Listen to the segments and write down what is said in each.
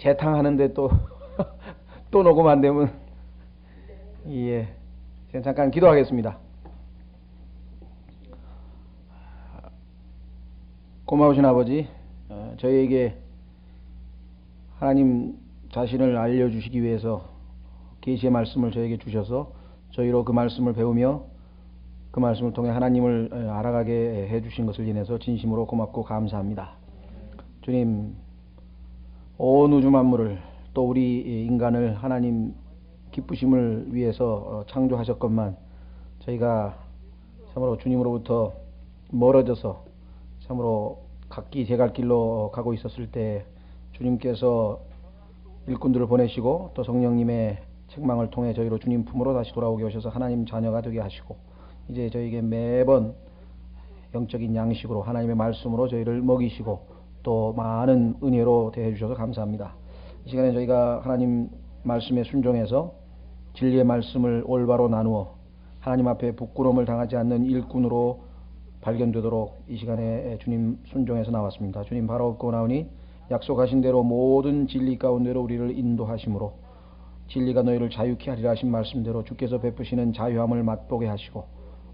재탕하는데 또, 또 녹음 안 되면, 예. 제가 잠깐 기도하겠습니다. 고마우신 아버지, 저희에게 하나님 자신을 알려주시기 위해서 계시의 말씀을 저에게 주셔서 저희로 그 말씀을 배우며 그 말씀을 통해 하나님을 알아가게 해주신 것을 인해서 진심으로 고맙고 감사합니다. 주님, 온 우주 만물을 또 우리 인간을 하나님 기쁘심을 위해서 창조하셨건만 저희가 참으로 주님으로부터 멀어져서 참으로 각기 제 갈 길로 가고 있었을 때 주님께서 일꾼들을 보내시고 또 성령님의 책망을 통해 저희로 주님 품으로 다시 돌아오게 하셔서 하나님 자녀가 되게 하시고 이제 저희에게 매번 영적인 양식으로 하나님의 말씀으로 저희를 먹이시고 또 많은 은혜로 대해 주셔서 감사합니다. 이 시간에 저희가 하나님 말씀에 순종해서 진리의 말씀을 올바로 나누어 하나님 앞에 부끄러움을 당하지 않는 일꾼으로 발견되도록 이 시간에 주님 순종해서 나왔습니다. 주님 바라옵고 나오니 약속하신 대로 모든 진리 가운데로 우리를 인도하심으로 진리가 너희를 자유케 하리라 하신 말씀대로 주께서 베푸시는 자유함을 맛보게 하시고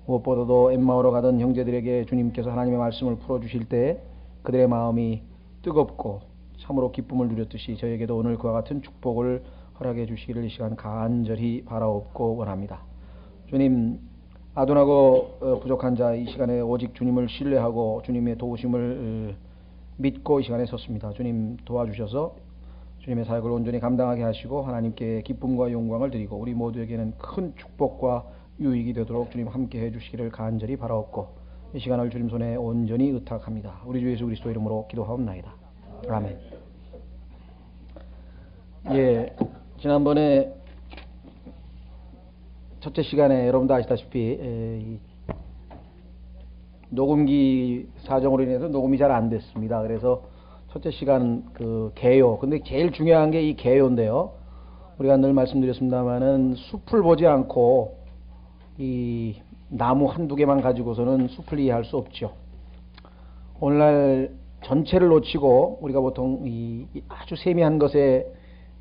무엇보다도 엠마오로 가던 형제들에게 주님께서 하나님의 말씀을 풀어주실 때 그들의 마음이 뜨겁고 참으로 기쁨을 누렸듯이 저에게도 오늘 그와 같은 축복을 허락해 주시기를 이 시간 간절히 바라옵고 원합니다. 주님, 아둔하고 부족한 자 이 시간에 오직 주님을 신뢰하고 주님의 도우심을 믿고 이 시간에 섰습니다. 주님 도와주셔서 주님의 사역을 온전히 감당하게 하시고 하나님께 기쁨과 영광을 드리고 우리 모두에게는 큰 축복과 유익이 되도록 주님 함께 해주시기를 간절히 바라옵고 이 시간을 주님 손에 온전히 의탁합니다. 우리 주 예수 그리스도 이름으로 기도하옵나이다. 아멘. 예, 지난번에 첫째 시간에 여러분도 아시다시피 녹음기 사정으로 인해서 녹음이 잘 안 됐습니다. 그래서 첫째 시간 그 개요. 근데 제일 중요한 게 이 개요인데요. 우리가 늘 말씀드렸습니다만은 숲을 보지 않고 이 나무 한두 개만 가지고서는 숲을 이해할 수 없죠. 오늘날 전체를 놓치고 우리가 보통 이 아주 세미한 것에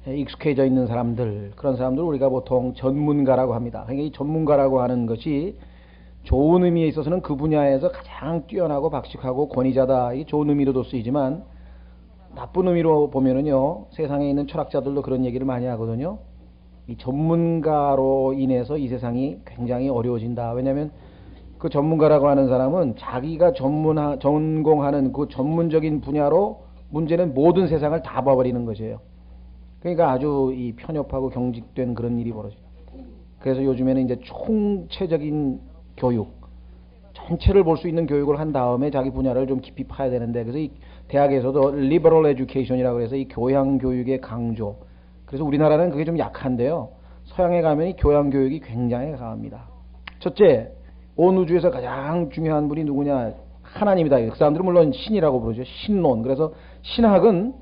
익숙해져 있는 사람들, 그런 사람들을 우리가 보통 전문가라고 합니다. 그러니까 이 전문가라고 하는 것이 좋은 의미에 있어서는 그 분야에서 가장 뛰어나고 박식하고 권위자다. 이 좋은 의미로도 쓰이지만 나쁜 의미로 보면은요, 세상에 있는 철학자들도 그런 얘기를 많이 하거든요. 이 전문가로 인해서 이 세상이 굉장히 어려워진다. 왜냐하면 그 전문가라고 하는 사람은 자기가 전공하는 그 전문적인 분야로 문제는 모든 세상을 다 봐버리는 것이에요. 그러니까 아주 이 편협하고 경직된 그런 일이 벌어져요. 그래서 요즘에는 이제 총체적인 교육, 전체를 볼 수 있는 교육을 한 다음에 자기 분야를 좀 깊이 파야 되는데, 그래서 이 대학에서도 liberal education이라고 해서 이 교양 교육의 강조. 그래서 우리나라는 그게 좀 약한데요. 서양에 가면 이 교양 교육이 굉장히 강합니다. 첫째, 온 우주에서 가장 중요한 분이 누구냐? 하나님이다. 그 사람들은 물론 신이라고 부르죠. 신론. 그래서 신학은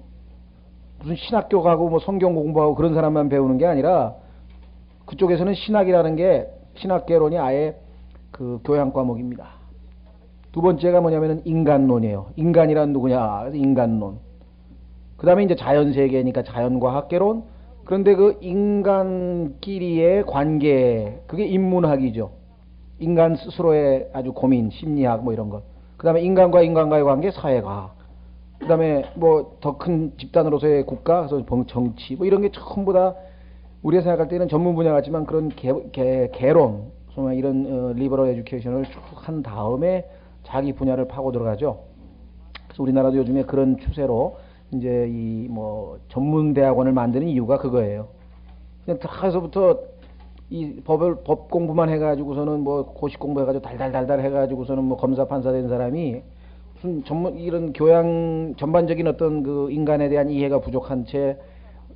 무슨 신학교 가고 뭐 성경 공부하고 그런 사람만 배우는 게 아니라 그쪽에서는 신학이라는 게 신학개론이 아예 그 교양 과목입니다. 두 번째가 뭐냐면은 인간론이에요. 인간이란 누구냐? 그래서 인간론. 그 다음에 이제 자연세계니까 자연과학개론. 그런데 그 인간끼리의 관계, 그게 인문학이죠. 인간 스스로의 아주 고민, 심리학 뭐 이런 것. 그 다음에 인간과 인간과의 관계, 사회과학. 그 다음에 뭐 더 큰 집단으로서의 국가, 그래서 정치, 뭐 이런 게 전부 다 우리가 생각할 때는 전문 분야 같지만 그런 개론, 정말 이런 리버럴 에듀케이션을 쭉 한 다음에 자기 분야를 파고 들어가죠. 그래서 우리나라도 요즘에 그런 추세로 이제 이 뭐 전문 대학원을 만드는 이유가 그거예요. 그냥 들어가서부터 이 법 공부만 해가지고서는 뭐 고시 공부해가지고 달달달달 해가지고서는 뭐 검사 판사 된 사람이 무슨 전문 이런 교양 전반적인 어떤 그 인간에 대한 이해가 부족한 채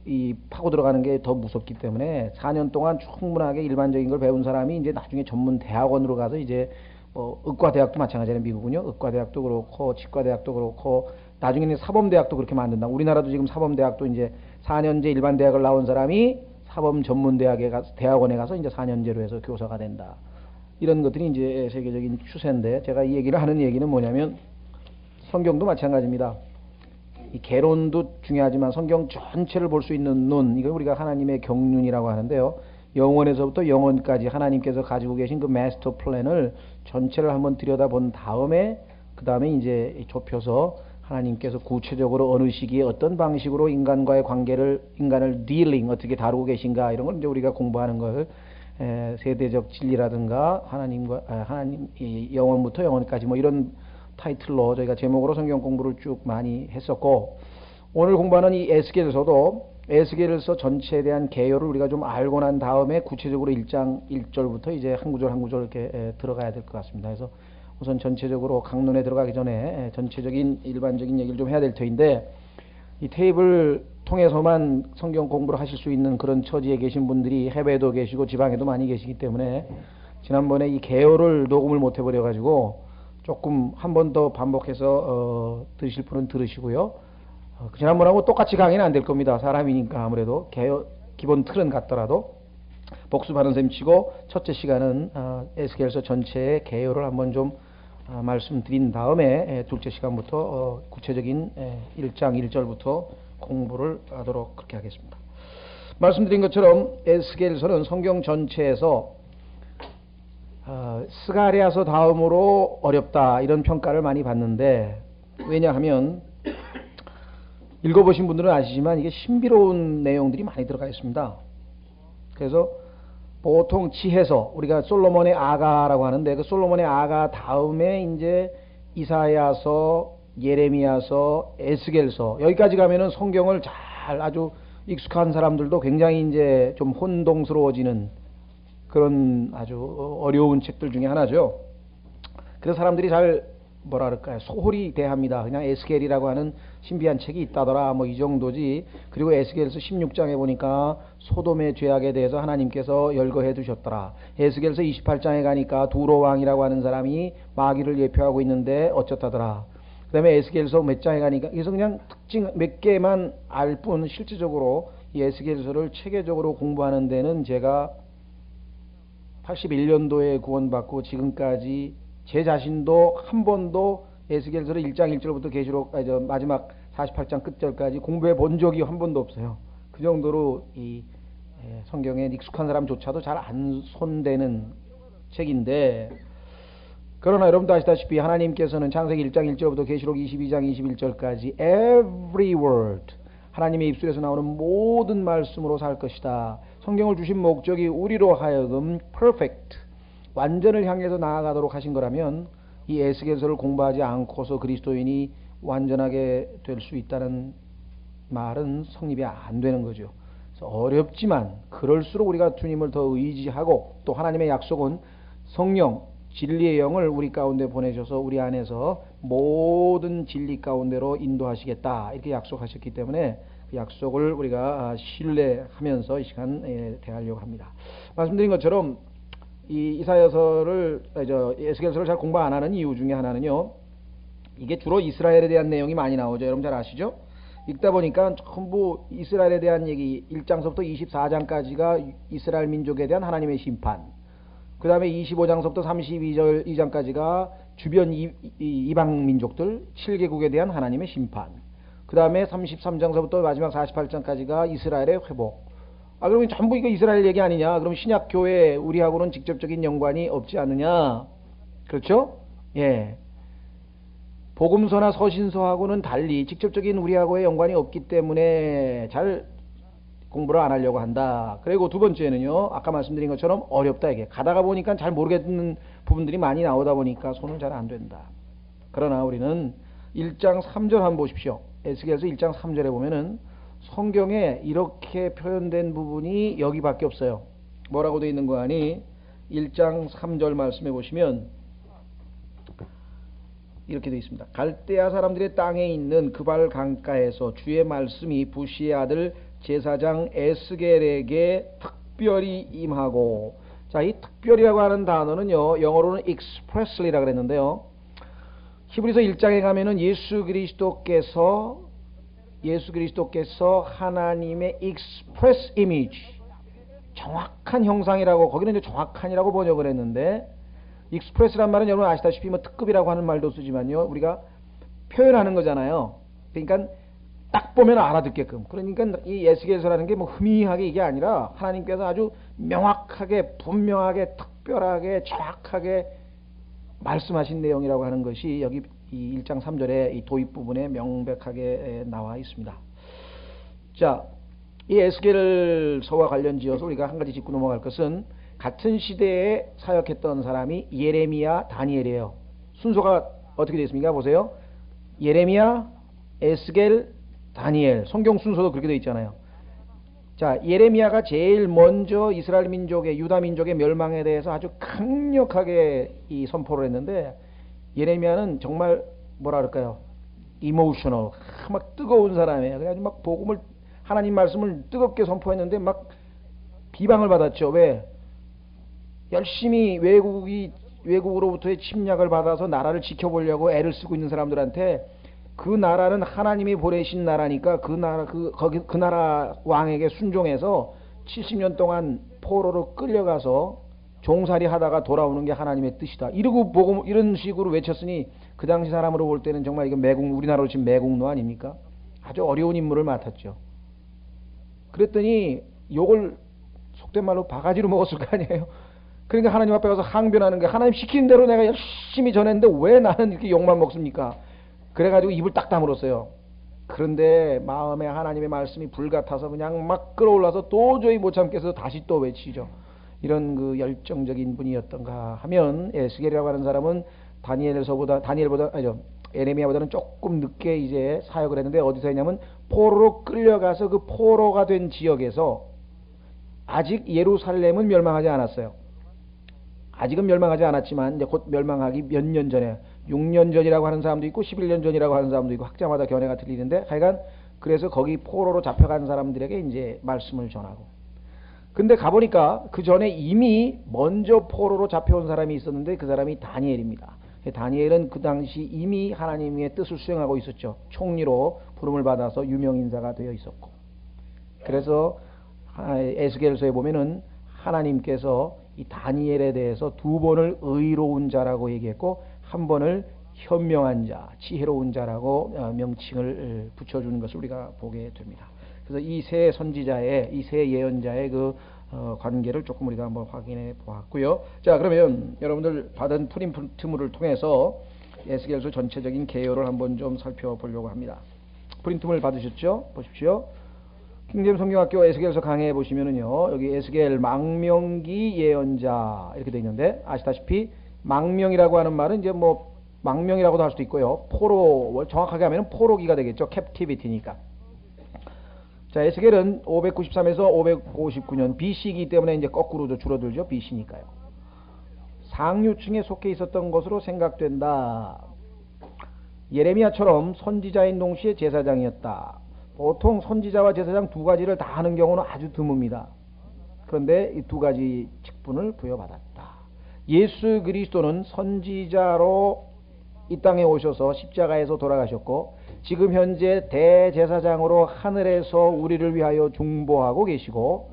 이 파고 들어가는 게 더 무섭기 때문에 4년 동안 충분하게 일반적인 걸 배운 사람이 이제 나중에 전문 대학원으로 가서 이제 뭐 의과대학도 마찬가지는 미국은요. 의과대학도 그렇고 치과대학도 그렇고 나중에는 사범대학도 그렇게 만든다. 우리나라도 지금 사범대학도 이제 4년제 일반 대학을 나온 사람이 사범 전문대학에 가서 대학원에 가서 이제 4년제로 해서 교사가 된다. 이런 것들이 이제 세계적인 추세인데 제가 이 얘기를 하는 얘기는 뭐냐면 성경도 마찬가지입니다. 이 개론도 중요하지만 성경 전체를 볼 수 있는 눈, 이걸 우리가 하나님의 경륜이라고 하는데요. 영원에서부터 영원까지 하나님께서 가지고 계신 그 마스터 플랜을 전체를 한번 들여다본 다음에 그 다음에 이제 좁혀서 하나님께서 구체적으로 어느 시기에 어떤 방식으로 인간과의 관계를, 인간을 딜링 어떻게 다루고 계신가, 이런 걸 이제 우리가 공부하는 걸 세대적 진리라든가 하나님 영원부터 영원까지 뭐 이런 타이틀로 저희가 제목으로 성경 공부를 쭉 많이 했었고, 오늘 공부하는 이 에스겔서도 에스겔서 전체에 대한 개요를 우리가 좀 알고 난 다음에 구체적으로 1장 1절부터 이제 한 구절 한 구절 이렇게 들어가야 될 것 같습니다. 그래서 우선 전체적으로 강론에 들어가기 전에 전체적인 일반적인 얘기를 좀 해야 될 터인데, 이 테이블 통해서만 성경 공부를 하실 수 있는 그런 처지에 계신 분들이 해외에도 계시고 지방에도 많이 계시기 때문에 지난번에 이 개요를 녹음을 못 해버려 가지고 조금 한 번 더 반복해서 들으실 분은 들으시고요. 지난번하고 똑같이 강의는 안 될 겁니다. 사람이니까 아무래도 개요 기본 틀은 같더라도 복습하는 셈 치고 첫째 시간은 에스겔서 전체의 개요를 한번 좀 말씀드린 다음에 둘째 시간부터 구체적인 1장 1절부터 공부를 하도록 그렇게 하겠습니다. 말씀드린 것처럼 에스겔서는 성경 전체에서 스가랴서 다음으로 어렵다 이런 평가를 많이 받는데, 왜냐하면 읽어보신 분들은 아시지만 이게 신비로운 내용들이 많이 들어가 있습니다. 그래서 보통 지혜서, 우리가 솔로몬의 아가라고 하는데 그 솔로몬의 아가 다음에 이제 이사야서, 예레미야서, 에스겔서, 여기까지 가면은 성경을 잘 아주 익숙한 사람들도 굉장히 이제 좀 혼동스러워지는 그런 아주 어려운 책들 중에 하나죠. 그래서 사람들이 잘 뭐라 그럴까요? 소홀히 대합니다. 그냥 에스겔이라고 하는 신비한 책이 있다더라, 뭐 이 정도지. 그리고 에스겔서 16장에 보니까 소돔의 죄악에 대해서 하나님께서 열거해 두셨더라. 에스겔서 28장에 가니까 두로 왕이라고 하는 사람이 마귀를 예표하고 있는데 어쩌다더라. 그 다음에 에스겔서 몇 장에 가니까, 그래서 그냥 특징 몇 개만 알 뿐 실질적으로 이 에스겔서를 체계적으로 공부하는 데는 제가 81년도에 구원받고 지금까지 제 자신도 한 번도 에스겔서를 1장 1절부터 계시록 마지막 48장 끝절까지 공부해 본 적이 한 번도 없어요. 그 정도로 이 성경에 익숙한 사람조차도 잘 안 손대는 책인데, 그러나 여러분도 아시다시피 하나님께서는 창세기 1장 1절부터 계시록 22장 21절까지 every word, 하나님의 입술에서 나오는 모든 말씀으로 살 것이다. 성경을 주신 목적이 우리로 하여금 perfect, 완전을 향해서 나아가도록 하신 거라면 이 에스겔서를 공부하지 않고서 그리스도인이 완전하게 될 수 있다는 말은 성립이 안 되는 거죠. 그래서 어렵지만 그럴수록 우리가 주님을 더 의지하고, 또 하나님의 약속은 성령, 진리의 영을 우리 가운데 보내셔서 우리 안에서 모든 진리 가운데로 인도하시겠다 이렇게 약속하셨기 때문에 그 약속을 우리가 신뢰하면서 이 시간 대하려고 합니다. 말씀드린 것처럼 이 이사야서를 에스겔서를 잘 공부 안 하는 이유 중에 하나는요, 이게 주로 이스라엘에 대한 내용이 많이 나오죠. 여러분 잘 아시죠? 읽다 보니까 전부 이스라엘에 대한 얘기, 1장서부터 24장까지가 이스라엘 민족에 대한 하나님의 심판, 그 다음에 25장서부터 32장까지가 주변 이방 민족들 7개국에 대한 하나님의 심판, 그 다음에 33장서부터 마지막 48장까지가 이스라엘의 회복. 그러면 전부 이거 이스라엘 얘기 아니냐? 그럼 신약교회 우리하고는 직접적인 연관이 없지 않느냐? 그렇죠? 예. 복음서나 서신서하고는 달리 직접적인 우리하고의 연관이 없기 때문에 잘 공부를 안 하려고 한다. 그리고 두 번째는요, 아까 말씀드린 것처럼 어렵다. 이게 가다가 보니까 잘 모르겠는 부분들이 많이 나오다 보니까 손은 잘 안 된다. 그러나 우리는 1장 3절 한번 보십시오. 에스겔서 1장 3절에 보면은 성경에 이렇게 표현된 부분이 여기밖에 없어요. 뭐라고 되어 있는 거 아니? 1장 3절 말씀해 보시면 이렇게 되어 있습니다. 갈대아 사람들의 땅에 있는 그발 강가에서 주의 말씀이 부시의 아들 제사장 에스겔에게 특별히 임하고, 자, 이 특별이라고 하는 단어는요, 영어로는 expressly라고 그랬는데요, 히브리서 1장에 가면은 예수 그리스도께서 하나님의 express image, 정확한 형상이라고, 거기는 이제 정확한이라고 번역을 했는데, express란 말은 여러분 아시다시피 뭐 특급이라고 하는 말도 쓰지만요, 우리가 표현하는 거잖아요. 그러니까 딱 보면 알아듣게끔. 그러니까 이 에스겔서라는 게 뭐 희미하게 이게 아니라 하나님께서 아주 명확하게 분명하게 특별하게 정확하게 말씀하신 내용이라고 하는 것이 여기 이 1장 3절의 이 도입 부분에 명백하게 나와 있습니다. 자, 이 에스겔서와 관련지어서 우리가 한 가지 짚고 넘어갈 것은 같은 시대에 사역했던 사람이 예레미야, 다니엘이에요. 순서가 어떻게 되어 있습니까? 보세요. 예레미야, 에스겔, 다니엘. 성경 순서도 그렇게 되어 있잖아요. 자, 예레미야가 제일 먼저 이스라엘 민족의, 유다 민족의 멸망에 대해서 아주 강력하게 이 선포를 했는데, 예레미야는 정말 뭐라 그럴까요? 이모셔널, 막 뜨거운 사람이에요. 그래가지고 막 복음을, 하나님 말씀을 뜨겁게 선포했는데 막 비방을 받았죠. 왜? 열심히 외국으로부터의 침략을 받아서 나라를 지켜보려고 애를 쓰고 있는 사람들한테 그 나라는 하나님이 보내신 나라니까 그 나라 왕에게 순종해서 70년 동안 포로로 끌려가서 종살이 하다가 돌아오는 게 하나님의 뜻이다. 이런 식으로 외쳤으니 그 당시 사람으로 볼 때는 정말 이거 우리나라로 지금 매국노 아닙니까? 아주 어려운 임무를 맡았죠. 그랬더니 욕을 속된 말로 바가지로 먹었을 거 아니에요. 그러니까 하나님 앞에 가서 항변하는 거예요. 하나님 시키는 대로 내가 열심히 전했는데 왜 나는 이렇게 욕만 먹습니까? 그래가지고 입을 딱 다물었어요. 그런데 마음에 하나님의 말씀이 불같아서 그냥 막 끌어올라서 도저히 못 참겠어서 다시 또 외치죠. 이런 그 열정적인 분이었던가 하면 에스겔이라고 하는 사람은 에레미야보다는 조금 늦게 이제 사역을 했는데 어디서 했냐면 포로로 끌려가서 그 포로가 된 지역에서 아직 예루살렘은 멸망하지 않았어요. 아직은 멸망하지 않았지만 이제 곧 멸망하기 몇 년 전에 6년 전이라고 하는 사람도 있고 11년 전이라고 하는 사람도 있고 학자마다 견해가 틀리는데 하여간 그래서 거기 포로로 잡혀간 사람들에게 이제 말씀을 전하고 근데 가보니까 그 전에 이미 먼저 포로로 잡혀온 사람이 있었는데 그 사람이 다니엘입니다. 다니엘은 그 당시 이미 하나님의 뜻을 수행하고 있었죠. 총리로 부름을 받아서 유명인사가 되어 있었고 그래서 에스겔서에 보면은 하나님께서 이 다니엘에 대해서 두 번을 의로운 자라고 얘기했고 한 번을 현명한 자, 지혜로운 자라고 명칭을 붙여주는 것을 우리가 보게 됩니다. 그래서 이 세 선지자의, 이 세 예언자의 그 관계를 조금 우리가 한번 확인해 보았고요. 자, 그러면 여러분들 받은 프린트물을 통해서 에스겔서 전체적인 개요를 한번 좀 살펴보려고 합니다. 프린트물 받으셨죠? 보십시오. 킹제임 성경학교 에스겔서 강해에 보시면은요, 여기 에스겔 망명기 예언자 이렇게 되어 있는데 아시다시피 망명이라고 하는 말은 이제 뭐 망명이라고도 할 수도 있고요. 포로, 정확하게 하면 포로기가 되겠죠. 캡티비티니까. 자, 에스겔은 593에서 559년 BC이기 때문에 이제 거꾸로 줄어들죠. BC니까요. 상류층에 속해 있었던 것으로 생각된다. 예레미야처럼 선지자인 동시에 제사장이었다. 보통 선지자와 제사장 두 가지를 다 하는 경우는 아주 드뭅니다. 그런데 이 두 가지 직분을 부여받았다. 예수 그리스도는 선지자로 이 땅에 오셔서 십자가에서 돌아가셨고 지금 현재 대제사장으로 하늘에서 우리를 위하여 중보하고 계시고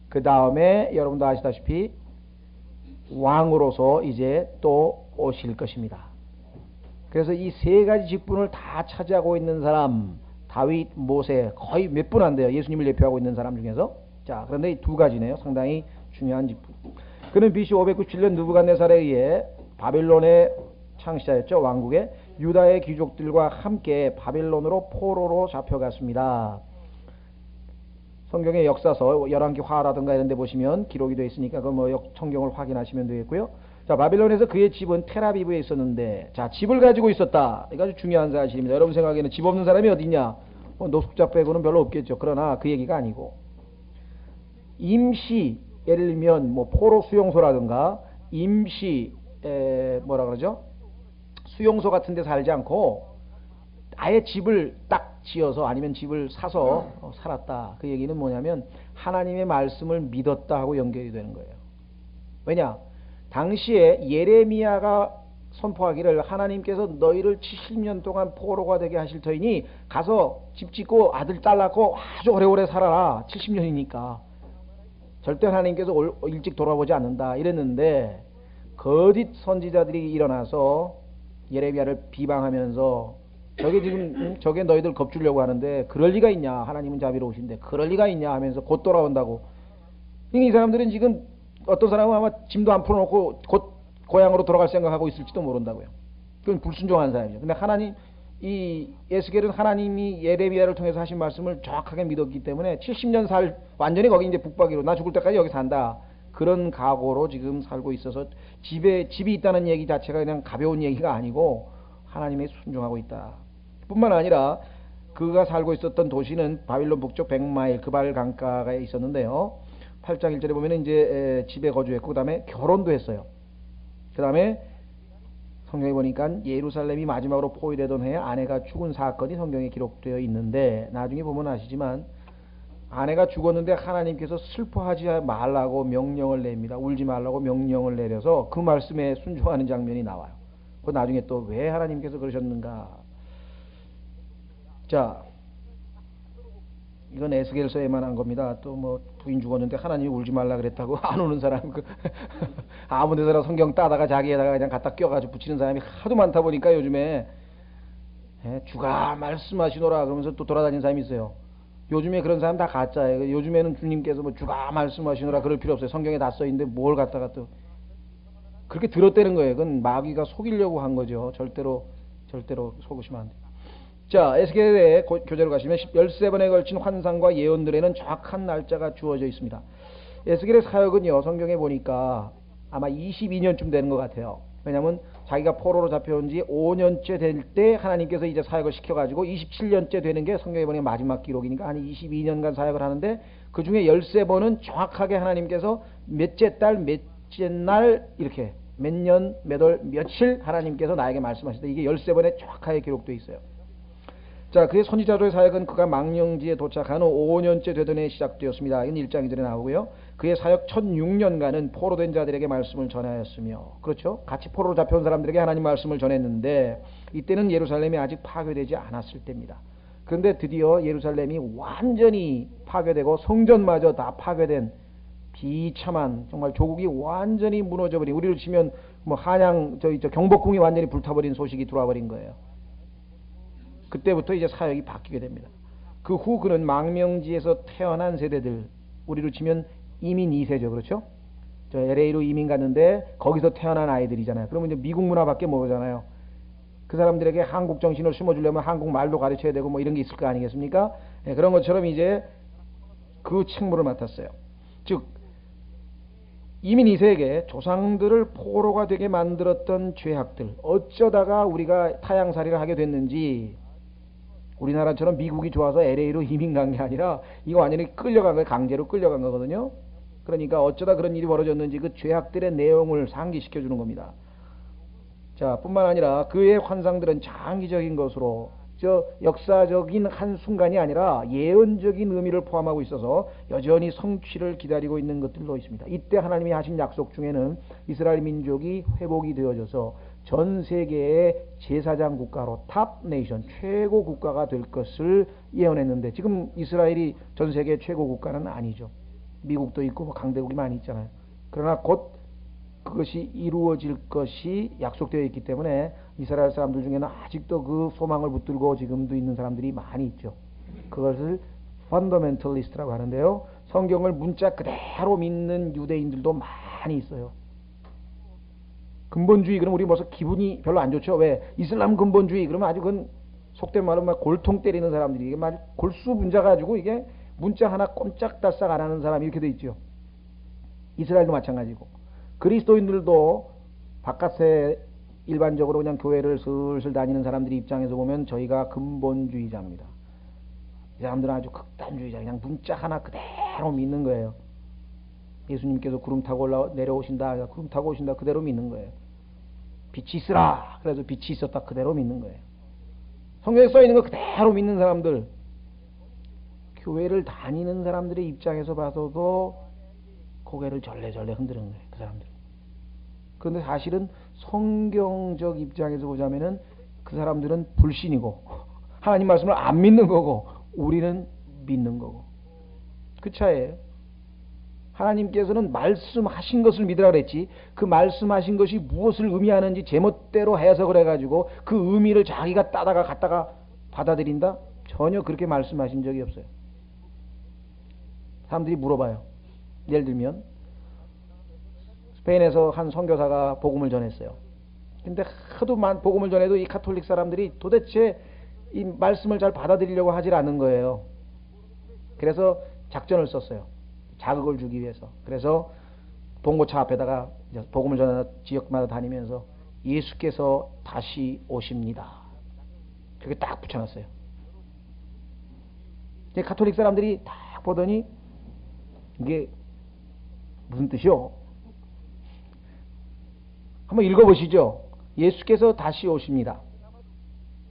그 다음에 여러분도 아시다시피 왕으로서 이제 또 오실 것입니다. 그래서 이 세 가지 직분을 다 차지하고 있는 사람 다윗, 모세 거의 몇 분 안 돼요. 예수님을 대표하고 있는 사람 중에서. 자, 그런데 이 두 가지네요. 상당히 중요한 직분. 그는 BC 597년 느부갓네살에 의해 바빌론의 창시자였죠. 왕국의 유다의 귀족들과 함께 바빌론으로 포로로 잡혀갔습니다. 성경의 역사서 열왕기화라든가 이런 데 보시면 기록이 되어 있으니까 그 뭐 성경을 확인하시면 되겠고요. 자, 바빌론에서 그의 집은 텔아비브에 있었는데 자, 집을 가지고 있었다. 이거 아주 중요한 사실입니다. 여러분 생각에는 집 없는 사람이 어디 있냐? 노숙자 빼고는 별로 없겠죠. 그러나 그 얘기가 아니고 임시 예를 들면 뭐 포로 수용소라든가 임시 뭐라 그러죠? 수용소 같은 데 살지 않고 아예 집을 딱 지어서 아니면 집을 사서 살았다. 그 얘기는 뭐냐면 하나님의 말씀을 믿었다 하고 연결이 되는 거예요. 왜냐? 당시에 예레미야가 선포하기를 하나님께서 너희를 70년 동안 포로가 되게 하실 터이니 가서 집 짓고 아들 딸 낳고 아주 오래오래 살아라. 70년이니까. 절대 하나님께서 일찍 돌아보지 않는다. 이랬는데 거짓 선지자들이 일어나서 예레미야를 비방하면서 저게 지금 저게 너희들 겁주려고 하는데 그럴 리가 있냐? 하나님은 자비로우신데 그럴 리가 있냐 하면서 곧 돌아온다고. 이 사람들은 지금 어떤 사람은 아마 짐도 안 풀어놓고 곧 고향으로 돌아갈 생각하고 있을지도 모른다고요. 그건 불순종한 사람이죠. 근데 하나님, 이 에스겔은 하나님이 예레미야를 통해서 하신 말씀을 정확하게 믿었기 때문에 70년 완전히 거기 이제 북박이로 나 죽을 때까지 여기 산다. 그런 각오로 지금 살고 있어서 집이 있다는 얘기 자체가 그냥 가벼운 얘기가 아니고 하나님에 순종하고 있다. 뿐만 아니라 그가 살고 있었던 도시는 바빌론 북쪽 100마일 그발 강가에 있었는데요. 8장 1절에 보면 이제 집에 거주했고 그 다음에 결혼도 했어요. 그 다음에 성경에 보니까 예루살렘이 마지막으로 포위되던 해에 아내가 죽은 사건이 성경에 기록되어 있는데 나중에 보면 아시지만 아내가 죽었는데 하나님께서 슬퍼하지 말라고 명령을 냅니다. 울지 말라고 명령을 내려서 그 말씀에 순종하는 장면이 나와요. 그 나중에 또 왜 하나님께서 그러셨는가. 자, 이건 에스겔서에만 한 겁니다. 또 뭐 부인 죽었는데 하나님이 울지 말라 그랬다고 안 우는 사람 아무 데서나 성경 따다가 자기에다가 그냥 갖다 껴가지고 붙이는 사람이 하도 많다 보니까 요즘에 주가 말씀하시노라 그러면서 또 돌아다니는 사람이 있어요. 요즘에 그런 사람 다 가짜예요. 요즘에는 주님께서 뭐 주가 말씀하시노라 그럴 필요 없어요. 성경에 다 써있는데 뭘 갖다가 또 그렇게 들었다는 거예요. 그건 마귀가 속이려고 한 거죠. 절대로 속으시면 안 돼요. 자, 에스겔의 교재로 가시면 13번에 걸친 환상과 예언들에는 정확한 날짜가 주어져 있습니다. 에스겔의 사역은요, 성경에 보니까 아마 22년쯤 되는 것 같아요. 왜냐하면 자기가 포로로 잡혀온 지 5년째 될 때 하나님께서 이제 사역을 시켜가지고 27년째 되는 게 성경에 보니까 마지막 기록이니까 한 22년간 사역을 하는데 그 중에 13번은 정확하게 하나님께서 몇째 달, 몇째 날 이렇게 몇 년, 몇 월, 며칠 하나님께서 나에게 말씀하시다. 이게 13번에 정확하게 기록되어 있어요. 자, 그의 선지자로의 사역은 그가 망령지에 도착한 후 5년째 되던 해에 시작되었습니다. 이건 1장 2절에 나오고요. 그의 사역 1006년간은 포로된 자들에게 말씀을 전하였으며, 그렇죠? 같이 포로로 잡혀온 사람들에게 하나님 말씀을 전했는데 이때는 예루살렘이 아직 파괴되지 않았을 때입니다. 그런데 드디어 예루살렘이 완전히 파괴되고 성전마저 다 파괴된 비참한 정말 조국이 완전히 무너져버린, 우리로 치면 뭐 한양 저 경복궁이 완전히 불타버린 소식이 들어와버린 거예요. 그때부터 이제 사역이 바뀌게 됩니다. 그 후 그는 망명지에서 태어난 세대들, 우리로 치면 이민 2세죠. 그렇죠? 저 LA로 이민 갔는데 거기서 태어난 아이들이잖아요. 그러면 이제 미국 문화밖에 모르잖아요. 그 사람들에게 한국 정신을 심어주려면 한국 말도 가르쳐야 되고 뭐 이런 게 있을 거 아니겠습니까? 네, 그런 것처럼 이제 그 책무를 맡았어요. 즉 이민 2세에게 조상들을 포로가 되게 만들었던 죄악들, 어쩌다가 우리가 타향살이를 하게 됐는지, 우리나라처럼 미국이 좋아서 LA로 이민 간 게 아니라 이거 완전히 끌려간 거예요. 강제로 끌려간 거거든요. 그러니까 어쩌다 그런 일이 벌어졌는지 그 죄악들의 내용을 상기시켜 주는 겁니다. 자, 뿐만 아니라 그의 환상들은 장기적인 것으로 역사적인 한 순간이 아니라 예언적인 의미를 포함하고 있어서 여전히 성취를 기다리고 있는 것들도 있습니다. 이때 하나님이 하신 약속 중에는 이스라엘 민족이 회복이 되어져서 전 세계의 제사장 국가로 탑 네이션, 최고 국가가 될 것을 예언했는데 지금 이스라엘이 전 세계 최고 국가는 아니죠. 미국도 있고 뭐 강대국이 많이 있잖아요. 그러나 곧 그것이 이루어질 것이 약속되어 있기 때문에 이스라엘 사람들 중에는 아직도 그 소망을 붙들고 지금도 있는 사람들이 많이 있죠. 그것을 펀더멘털리스트라고 하는데요. 성경을 문자 그대로 믿는 유대인들도 많이 있어요. 근본주의 그러면 우리 벌써 기분이 별로 안 좋죠. 왜? 이슬람 근본주의 그러면 아주 그건 속된 말로 막 골통 때리는 사람들이 이게 막 골수 문자 가지고 이게 문자 하나 꼼짝달싹 안 하는 사람이 이렇게 돼 있죠. 이스라엘도 마찬가지고 그리스도인들도 바깥에 일반적으로 그냥 교회를 슬슬 다니는 사람들이 입장에서 보면 저희가 근본주의자입니다. 이 사람들은 아주 극단주의자, 그냥 문자 하나 그대로 믿는 거예요. 예수님께서 구름 타고 내려오신다, 구름 타고 오신다 그대로 믿는 거예요. 빛이 있으라, 그래서 빛이 있었다 그대로 믿는 거예요. 성경에 써 있는 거 그대로 믿는 사람들, 교회를 다니는 사람들의 입장에서 봐서도 고개를 절레절레 흔드는 거예요. 그 사람들. 그런데 사실은 성경적 입장에서 보자면은 그 사람들은 불신이고 하나님 말씀을 안 믿는 거고 우리는 믿는 거고 그 차이예요. 하나님께서는 말씀하신 것을 믿으라 그랬지, 그 말씀하신 것이 무엇을 의미하는지 제멋대로 해석을 해가지고 그 의미를 자기가 따다가 갖다가 받아들인다? 전혀 그렇게 말씀하신 적이 없어요. 사람들이 물어봐요. 예를 들면 스페인에서 한 선교사가 복음을 전했어요. 근데 하도 복음을 전해도 이 가톨릭 사람들이 도대체 이 말씀을 잘 받아들이려고 하질 않는 거예요. 그래서 작전을 썼어요. 자극을 주기 위해서. 그래서 봉고차 앞에다가 복음을 전하는 지역마다 다니면서 예수께서 다시 오십니다. 그렇게 딱 붙여놨어요. 가톨릭 사람들이 딱 보더니 이게 무슨 뜻이요? 한번 읽어보시죠. 예수께서 다시 오십니다.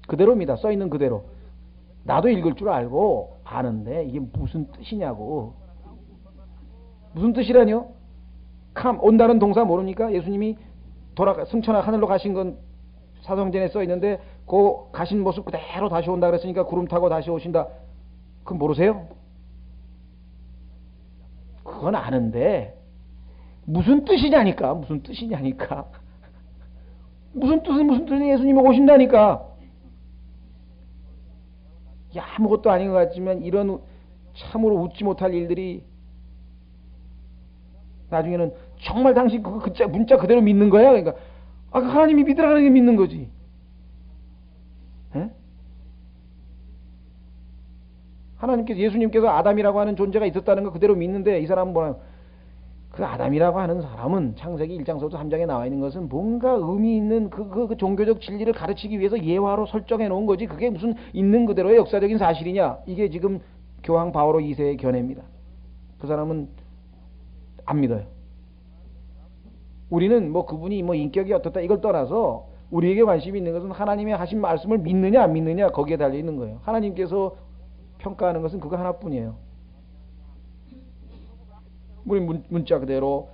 그대로입니다. 써있는 그대로. 나도 읽을 줄 알고 아는데 이게 무슨 뜻이냐고. 무슨 뜻이라뇨? 온다는 동사 모릅니까? 예수님이 승천하 하늘로 가신 건 사도행전에 써있는데 그 가신 모습 그대로 다시 온다 그랬으니까 구름 타고 다시 오신다. 그건 모르세요? 그건 아는데 무슨 뜻이냐니까. 무슨 뜻이냐니까. 무슨 뜻은 예수님이 오신다니까. 아무것도 아닌 것 같지만 이런 참으로 웃지 못할 일들이 나중에는 정말 당신 그거 문자 그대로 믿는 거야? 그러니까 하나님이 믿으라는 게 믿는 거지. 에? 하나님께서 예수님께서 아담이라고 하는 존재가 있었다는 거 그대로 믿는데 이 사람은 뭐라 그 아담이라고 하는 사람은 창세기 1장서부터 3장에 나와 있는 것은 뭔가 의미 있는 그 종교적 진리를 가르치기 위해서 예화로 설정해 놓은 거지 그게 무슨 있는 그대로의 역사적인 사실이냐. 이게 지금 교황 바오로 2세의 견해입니다. 그 사람은 안 믿어요. 우리는 뭐 그분이 뭐 인격이 어떻다 이걸 떠나서 우리에게 관심이 있는 것은 하나님의 하신 말씀을 믿느냐 안 믿느냐 거기에 달려 있는 거예요. 하나님께서 평가하는 것은 그거 하나뿐이에요. 우리 문자 그대로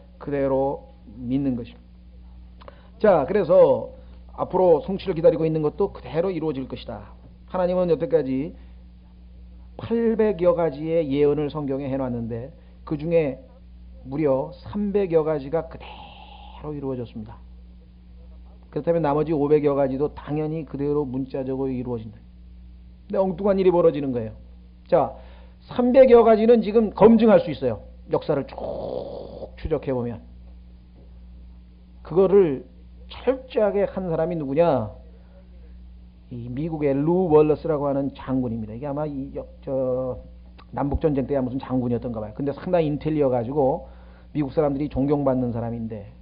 믿는 것입니다. 자, 그래서 앞으로 성취를 기다리고 있는 것도 그대로 이루어질 것이다. 하나님은 여태까지 800여 가지의 예언을 성경에 해놨는데 그 중에 무려 300여 가지가 그대로 이루어졌습니다. 그렇다면 나머지 500여 가지도 당연히 그대로 문자적으로 이루어진다. 근데 엉뚱한 일이 벌어지는 거예요. 자, 300여 가지는 지금 검증할 수 있어요. 역사를 쭉 추적해보면. 그거를 철저하게 한 사람이 누구냐? 이 미국의 루 월러스라고 하는 장군입니다. 이게 아마 남북전쟁 때 무슨 장군이었던가 봐요. 근데 상당히 인텔리어가지고 미국 사람들이 존경받는 사람인데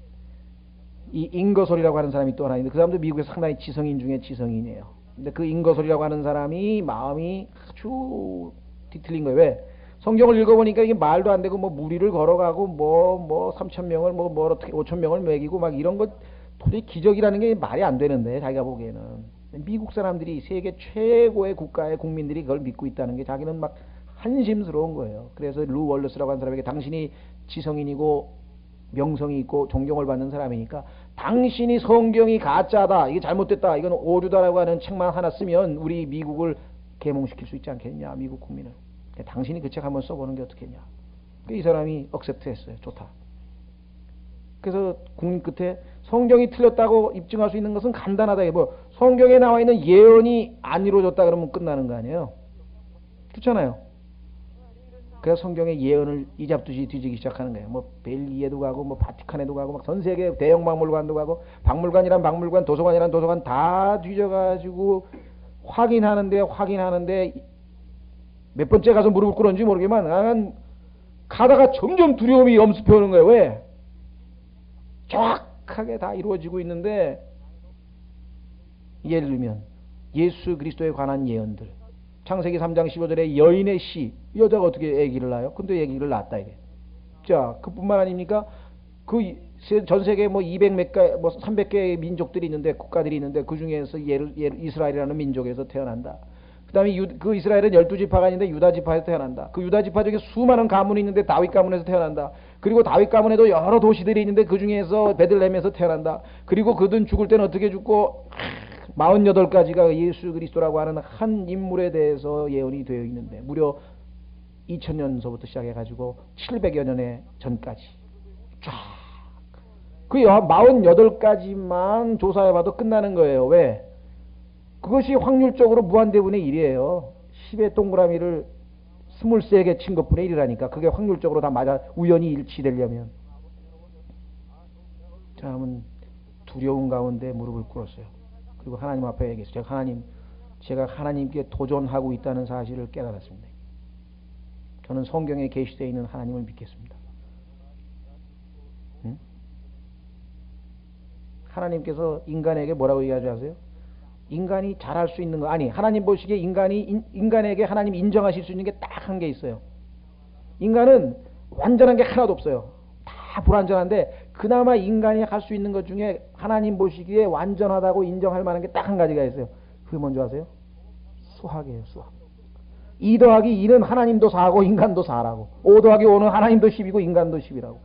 이 잉거솔이라고 하는 사람이 또 하나 있는데 그 사람도 미국에서 상당히 지성인 중에 지성인이에요. 근데 그 잉거솔이라고 하는 사람이 마음이 아주 뒤틀린 거예요. 왜? 성경을 읽어보니까 이게 말도 안 되고 뭐 무리를 걸어가고 뭐 3,000명을 뭐 어떻게 5,000명을 먹이고 막 이런 것 도대체 기적이라는 게 말이 안 되는데 자기가 보기에는 미국 사람들이 세계 최고의 국가의 국민들이 그걸 믿고 있다는 게 자기는 막 한심스러운 거예요. 그래서 루 월러스라고 하는 사람에게 당신이 지성인이고 명성이 있고 존경을 받는 사람이니까 당신이 성경이 가짜다, 이게 잘못됐다, 이건 오류다라고 하는 책만 하나 쓰면 우리 미국을 계몽시킬 수 있지 않겠냐, 미국 국민을. 당신이 그 책 한번 써보는 게 어떻겠냐. 이 사람이 억셉트 했어요. 좋다. 그래서 국민 끝에 성경이 틀렸다고 입증할 수 있는 것은 간단하다. 뭐 성경에 나와 있는 예언이 안 이루어졌다 그러면 끝나는 거 아니에요. 그렇잖아요. 그래서 성경의 예언을 이잡듯이 뒤지기 시작하는 거예요. 뭐 벨기에도 가고 뭐 바티칸에도 가고 막 전 세계 대형 박물관도 가고 박물관이란 박물관, 도서관이란 도서관 다 뒤져가지고 확인하는데 몇 번째 가서 무릎을 꿇었는지 모르겠지만 가다가 점점 두려움이 엄습해오는 거예요. 왜? 정확하게 다 이루어지고 있는데 예를 들면 예수 그리스도에 관한 예언들, 창세기 3장 15절에 여인의 씨, 여자가 어떻게 아기를 낳아요? 근데 아기를 낳았다 이게. 자, 그뿐만 아닙니까? 그 전 세계 뭐 200몇 개, 뭐 300개의 민족들이 있는데 국가들이 있는데 그 중에서 이스라엘이라는 민족에서 태어난다. 그다음에 그 이스라엘은 12지파가 있는데 유다 지파에서 태어난다. 그 유다 지파 중에 수많은 가문이 있는데 다윗 가문에서 태어난다. 그리고 다윗 가문에도 여러 도시들이 있는데 그 중에서 베들레헴에서 태어난다. 그리고 그든 죽을 때는 어떻게 죽고 48가지가 예수 그리스도라고 하는 한 인물에 대해서 예언이 되어 있는데 무려 2000년서부터 시작해가지고 700여 년의 전까지 쫙 그 48가지만 조사해봐도 끝나는 거예요. 왜? 그것이 확률적으로 무한대분의 1이에요. 10의 동그라미를 23개 친 것분의 1이라니까. 그게 확률적으로 다 맞아 우연히 일치되려면. 사람은 두려운 가운데 무릎을 꿇었어요. 그리고 하나님 앞에 얘기했어요. 제가 하나님께 도전하고 있다는 사실을 깨달았습니다. 저는 성경에 계시되어 있는 하나님을 믿겠습니다. 응? 하나님께서 인간에게 뭐라고 얘기하지 아세요? 인간이 잘할 수 있는 거 아니 하나님 보시기에 인간에게 하나님 인정하실 수 있는 게 딱 한 게 있어요. 인간은 완전한 게 하나도 없어요. 다 불완전한데 그나마 인간이 할 수 있는 것 중에 하나님 보시기에 완전하다고 인정할 만한 게 딱 한 가지가 있어요. 그게 뭔지 아세요? 수학이에요. 수학. 2 더하기 2는 하나님도 4고 인간도 4라고. 5 더하기 5는 하나님도 10이고 인간도 10이라고.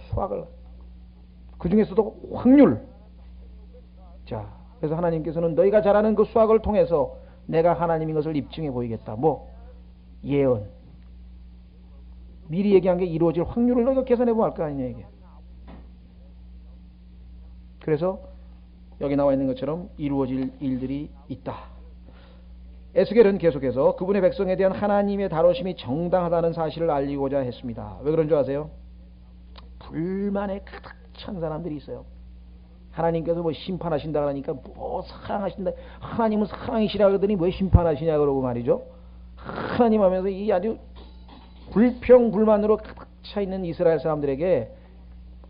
수학을 그 중에서도 확률. 자, 그래서 하나님께서는 너희가 잘하는 그 수학을 통해서 내가 하나님인 것을 입증해 보이겠다. 뭐 예언. 미리 얘기한 게 이루어질 확률을 너희가 계산해 보면 알 거 아니냐 이게. 그래서 여기 나와 있는 것처럼 이루어질 일들이 있다. 에스겔은 계속해서 그분의 백성에 대한 하나님의 다루심이 정당하다는 사실을 알리고자 했습니다. 왜 그런 줄 아세요? 불만에 가득 찬 사람들이 있어요. 하나님께서 뭐 심판하신다 그러니까 뭐 사랑하신다. 하나님은 사랑이시라 그러더니 왜 심판하시냐 그러고 말이죠. 하나님 하면서 이 아주 불평불만으로 가득 차 있는 이스라엘 사람들에게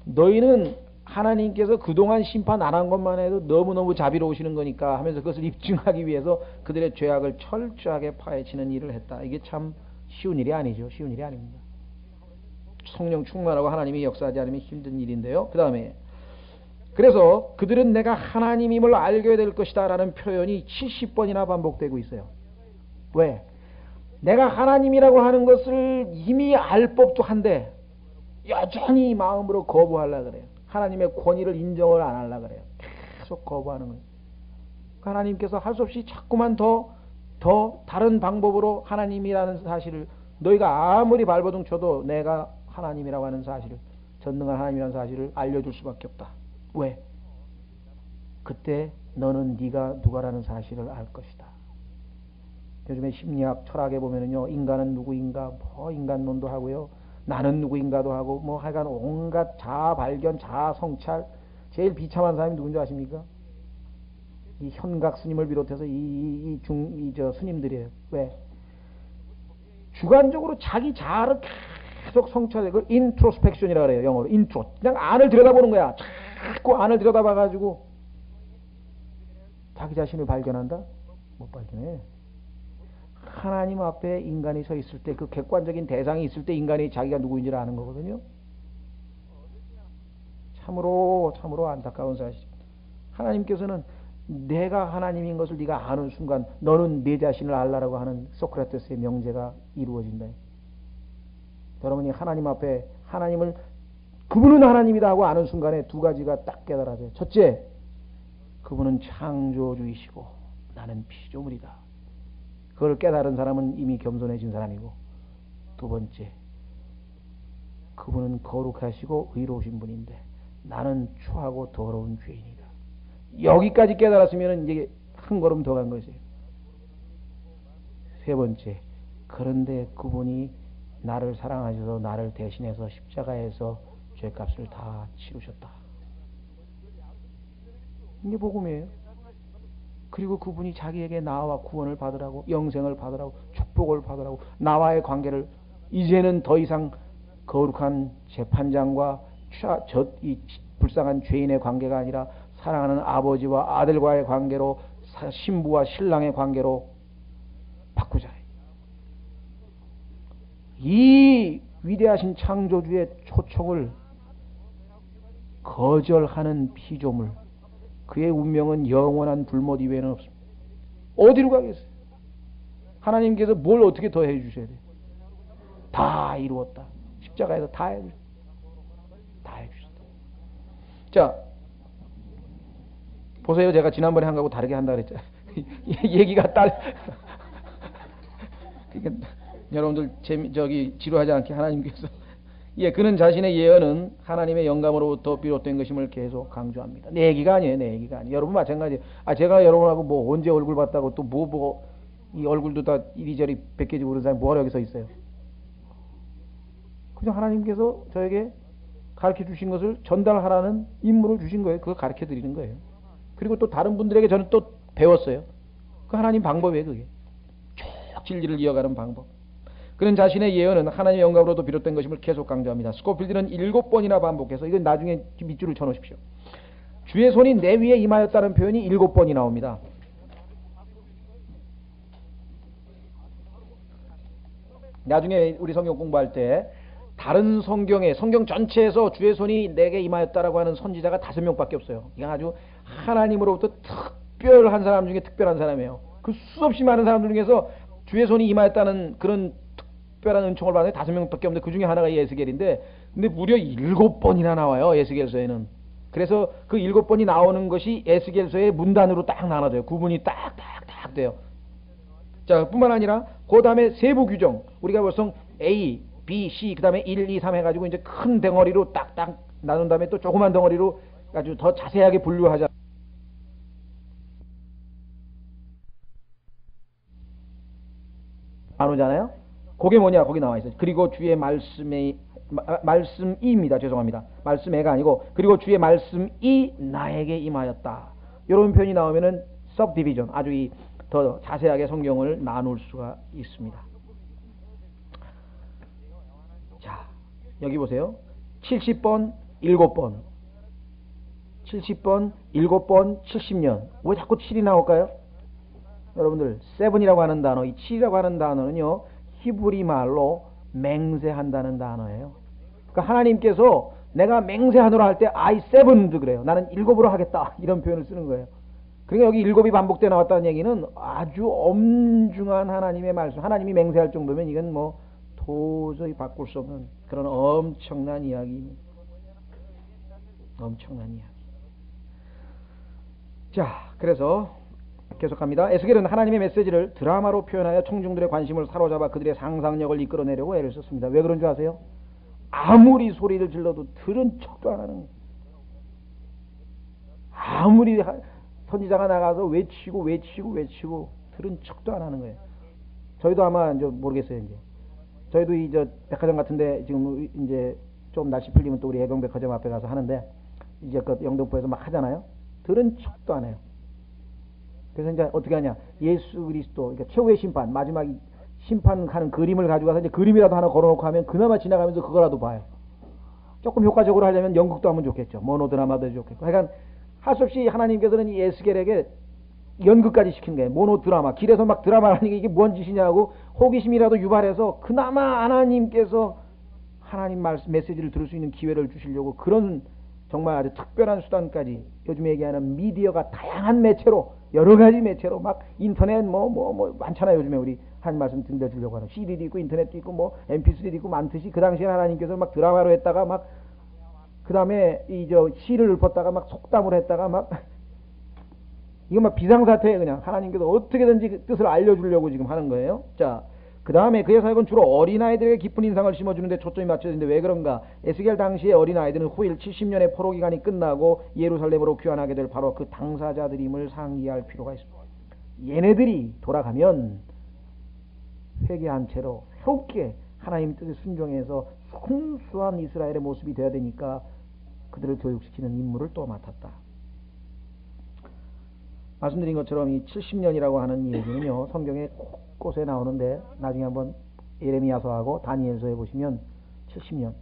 너희는 하나님께서 그동안 심판 안 한 것만 해도 너무너무 자비로우시는 거니까 하면서 그것을 입증하기 위해서 그들의 죄악을 철저하게 파헤치는 일을 했다. 이게 참 쉬운 일이 아니죠. 쉬운 일이 아닙니다. 성령 충만하고 하나님이 역사하지 않으면 힘든 일인데요. 그 다음에 그래서 그들은 내가 하나님임을 알게 될 것이다 라는 표현이 70번이나 반복되고 있어요. 왜? 내가 하나님이라고 하는 것을 이미 알 법도 한데 여전히 마음으로 거부하려고 그래요. 하나님의 권위를 인정을 안 하려고 그래요. 계속 거부하는 거예요. 하나님께서 할 수 없이 자꾸만 더 다른 방법으로 하나님이라는 사실을 너희가 아무리 발버둥 쳐도 내가 하나님이라고 하는 사실을 전능한 하나님이라는 사실을 알려줄 수밖에 없다. 왜? 그때 너는 네가 누가라는 사실을 알 것이다. 요즘에 심리학 철학에 보면은요 인간은 누구인가 뭐 인간론도 하고요 나는 누구인가도 하고 뭐 하여간 온갖 자아 발견 자아 성찰 제일 비참한 사람이 누군지 아십니까? 이 현각 스님을 비롯해서 저 스님들이에요. 왜? 주관적으로 자기 자아를 계속 성찰해. 그걸 인트로스펙션이라고 그래요. 영어로 인트로. 그냥 안을 들여다보는 거야. 자꾸 안을 들여다봐 가지고 자기 자신을 발견한다? 못 발견해. 하나님 앞에 인간이 서 있을 때 그 객관적인 대상이 있을 때 인간이 자기가 누구인지를 아는 거거든요. 참으로 안타까운 사실. 하나님께서는 내가 하나님인 것을 네가 아는 순간 너는 내 자신을 알라라고 하는 소크라테스의 명제가 이루어진다. 여러분이 하나님 앞에 하나님을 그분은 하나님이다 하고 아는 순간에 두 가지가 딱 깨달아져요. 첫째, 그분은 창조주이시고 나는 피조물이다. 그걸 깨달은 사람은 이미 겸손해진 사람이고, 두 번째, 그분은 거룩하시고 의로우신 분인데 나는 추하고 더러운 죄인이다. 여기까지 깨달았으면 이제 한 걸음 더 간 것이에요. 세 번째, 그런데 그분이 나를 사랑하셔서 나를 대신해서 십자가에서 죄값을 다 치르셨다. 이게 복음이에요. 그리고 그분이 자기에게 나와 구원을 받으라고, 영생을 받으라고, 축복을 받으라고, 나와의 관계를 이제는 더 이상 거룩한 재판장과 이 불쌍한 죄인의 관계가 아니라 사랑하는 아버지와 아들과의 관계로, 신부와 신랑의 관계로 바꾸자. 이 위대하신 창조주의 초청을 거절하는 피조물, 그의 운명은 영원한 불못 이외에는 없습니다. 어디로 가겠어요? 하나님께서 뭘 어떻게 더 해주셔야 돼요? 다 이루었다. 십자가에서 다 해주셨다. 다 해주셨다. 자, 보세요. 제가 지난번에 한 거하고 다르게 한다 그랬잖아요. 얘기가 여러분들 지루하지 않게 하나님께서 예, 그는 자신의 예언은 하나님의 영감으로부터 비롯된 것임을 계속 강조합니다. 내 얘기가 아니에요, 내 얘기가 아니에요. 여러분 마찬가지예요. 제가 여러분하고 뭐 언제 얼굴 봤다고 또 이 얼굴도 다 이리저리 벗겨지고 그런 사람이 뭐하러 여기 서 있어요? 그냥 하나님께서 저에게 가르쳐 주신 것을 전달하라는 임무를 주신 거예요. 그거 가르쳐 드리는 거예요. 그리고 또 다른 분들에게 저는 또 배웠어요. 그 하나님 방법이에요, 그게. 쭉 진리를 이어가는 방법. 그는 자신의 예언은 하나님의 영감으로도 비롯된 것임을 계속 강조합니다. 스코필드는 7번이나 반복해서, 이건 나중에 밑줄을 쳐놓으십시오. 주의 손이 내 위에 임하였다는 표현이 7번이 나옵니다. 나중에 우리 성경 공부할 때 다른 성경 전체에서 주의 손이 내게 임하였다라고 하는 선지자가 5명밖에 없어요. 이건 아주 하나님으로부터 특별한 사람 중에 특별한 사람이에요. 그 수없이 많은 사람들 중에서 주의 손이 임하였다는 그런 특별한 은총을 받는 5명밖에 없는데 그 중에 하나가 에스겔인데, 근데 무려 7번이나 나와요, 에스겔서에는. 그래서 그 7번이 나오는 것이 에스겔서의 문단으로 딱 나눠져요. 구분이 딱딱딱 돼요. 자, 뿐만 아니라 그 다음에 세부 규정, 우리가 보통 A, B, C, 그 다음에 1, 2, 3 해가지고 이제 큰 덩어리로 딱딱 나눈 다음에 또 조그만 덩어리로 아주 더 자세하게 분류하자. 나누잖아요. 그게 뭐냐, 거기 나와 있어요. 그리고 주의 말씀이입니다. 죄송합니다. 말씀애가 아니고, 그리고 주의 말씀이 나에게 임하였다. 이런 표현이 나오면은 subdivision, 아주 더 자세하게 성경을 나눌 수가 있습니다. 자, 여기 보세요. 70번, 7번. 70번, 7번, 70년. 왜 자꾸 7이 나올까요? 여러분들, 7이라고 하는 단어, 이 7이라고 하는 단어는요, 히브리 말로 맹세한다는 단어예요. 그러니까 하나님께서 내가 맹세하노라 할 때 I 7도 그래요. 나는 7으로 하겠다. 이런 표현을 쓰는 거예요. 그러니까 여기 7이 반복돼 나왔다는 얘기는 아주 엄중한 하나님의 말씀, 하나님이 맹세할 정도면 이건 뭐 도저히 바꿀 수 없는 그런 엄청난 이야기입니다. 엄청난 이야기. 자, 그래서 계속합니다. 에스겔은 하나님의 메시지를 드라마로 표현하여 청중들의 관심을 사로잡아 그들의 상상력을 이끌어내려고 애를 썼습니다. 왜 그런 줄 아세요? 아무리 소리를 질러도 들은 척도 안 하는 거예요. 아무리 선지자가 나가서 외치고 들은 척도 안 하는 거예요. 저희도 아마 이제 모르겠어요. 이제 저희도 백화점 같은데 지금 이제 좀 날씨 풀리면 또 우리 애경 백화점 앞에 가서 하는데, 이제 그 영등포에서 막 하잖아요. 들은 척도 안 해요. 그래서 이제 어떻게 하냐? 예수 그리스도, 그러니까 최후의 심판, 마지막 심판하는 그림을 가지고 가서 이제 그림이라도 하나 걸어놓고 하면 그나마 지나가면서 그거라도 봐요. 조금 효과적으로 하려면 연극도 하면 좋겠죠. 모노드라마도 좋겠고. 그러니까 할 수 없이 하나님께서는 이 에스겔에게 연극까지 시킨 거예요. 모노드라마. 길에서 막 드라마를 하니까 이게 뭔 짓이냐고 호기심이라도 유발해서 그나마 하나님께서 하나님 말씀 메시지를 들을 수 있는 기회를 주시려고 그런 정말 아주 특별한 수단까지, 요즘 얘기하는 미디어가 다양한 매체로, 여러 가지 매체로 막 인터넷 뭐 많잖아요. 요즘에 우리 한 말씀 들려주려고 하는 CD도 있고 인터넷도 있고 뭐 MP3도 있고 많듯이, 그 당시에 하나님께서 막 드라마로 했다가 막 그 다음에 시를 읊었다가 막 속담을 했다가 막 이거 막 비상사태에 그냥 하나님께서 어떻게든지 그 뜻을 알려주려고 지금 하는 거예요. 자, 그 다음에 그의 사역은 주로 어린아이들에게 깊은 인상을 심어주는데 초점이 맞춰지는데 왜 그런가? 에스겔 당시의 어린아이들은 후일 70년의 포로 기간이 끝나고 예루살렘으로 귀환하게 될 바로 그 당사자들임을 상기할 필요가 있습니다. 얘네들이 돌아가면 회개한 채로 새롭게 하나님 뜻에 순종해서 순수한 이스라엘의 모습이 되어야 되니까 그들을 교육시키는 임무를 또 맡았다. 말씀드린 것처럼 이 70년이라고 하는 이 얘기는요, 성경에 곳곳에 나오는데 나중에 한번 예레미야서하고 다니엘서에 보시면 70년,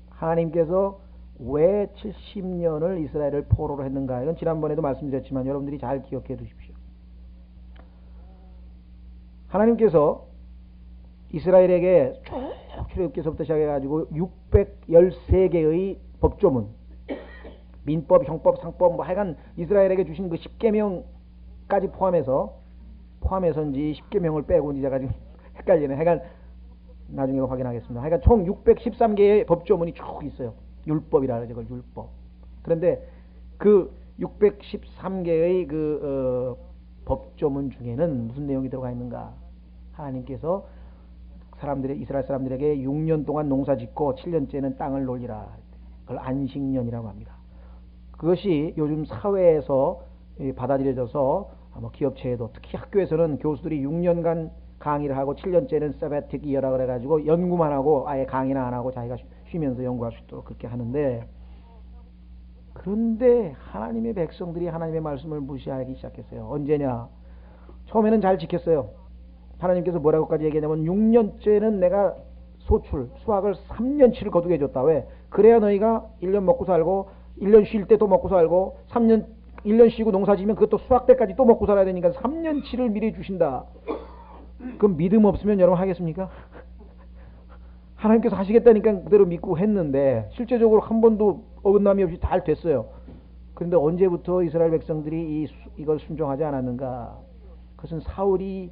하나님께서 왜 70년을 이스라엘을 포로로 했는가, 이건 지난번에도 말씀드렸지만 여러분들이 잘 기억해 두십시오. 하나님께서 이스라엘에게 쭉 출애굽기서부터 시작해가지고 613개의 법조문, 민법, 형법, 상법, 뭐 하여간 이스라엘에게 주신 그 10계명까지 포함해서인지 10계명을 빼고 이제 제가 지금 헷갈리네. 하여간 나중에 확인하겠습니다. 하여간 총 613개의 법조문이 쭉 있어요. 율법이라 그러죠. 그걸 율법. 그런데 그 613개의 법조문 중에는 무슨 내용이 들어가 있는가? 하나님께서 이스라엘 사람들에게 6년 동안 농사 짓고 7년째는 땅을 놀리라. 그걸 안식년이라고 합니다. 그것이 요즘 사회에서 받아들여져서 뭐 기업체에도 특히 학교에서는 교수들이 6년간 강의를 하고 7년째는 세베틱 이어라 그래가지고 연구만 하고 아예 강의나 안 하고 자기가 쉬면서 연구할 수 있도록 그렇게 하는데, 그런데 하나님의 백성들이 하나님의 말씀을 무시하기 시작했어요. 언제냐? 처음에는 잘 지켰어요. 하나님께서 뭐라고까지 얘기하냐면 6년째는 내가 수확을 3년치를 거두게 해줬다. 왜? 그래야 너희가 1년 먹고 살고 1년 쉴 때 또 먹고 살고 1년 쉬고 농사 지면 그것도 수확 때까지 또 먹고 살아야 되니까 3년치를 미리 주신다. 그럼 믿음 없으면 여러분 하겠습니까? 하나님께서 하시겠다니까 그대로 믿고 했는데 실제적으로 한 번도 어긋남이 없이 잘 됐어요. 그런데 언제부터 이스라엘 백성들이 이걸 순종하지 않았는가? 그것은 사울이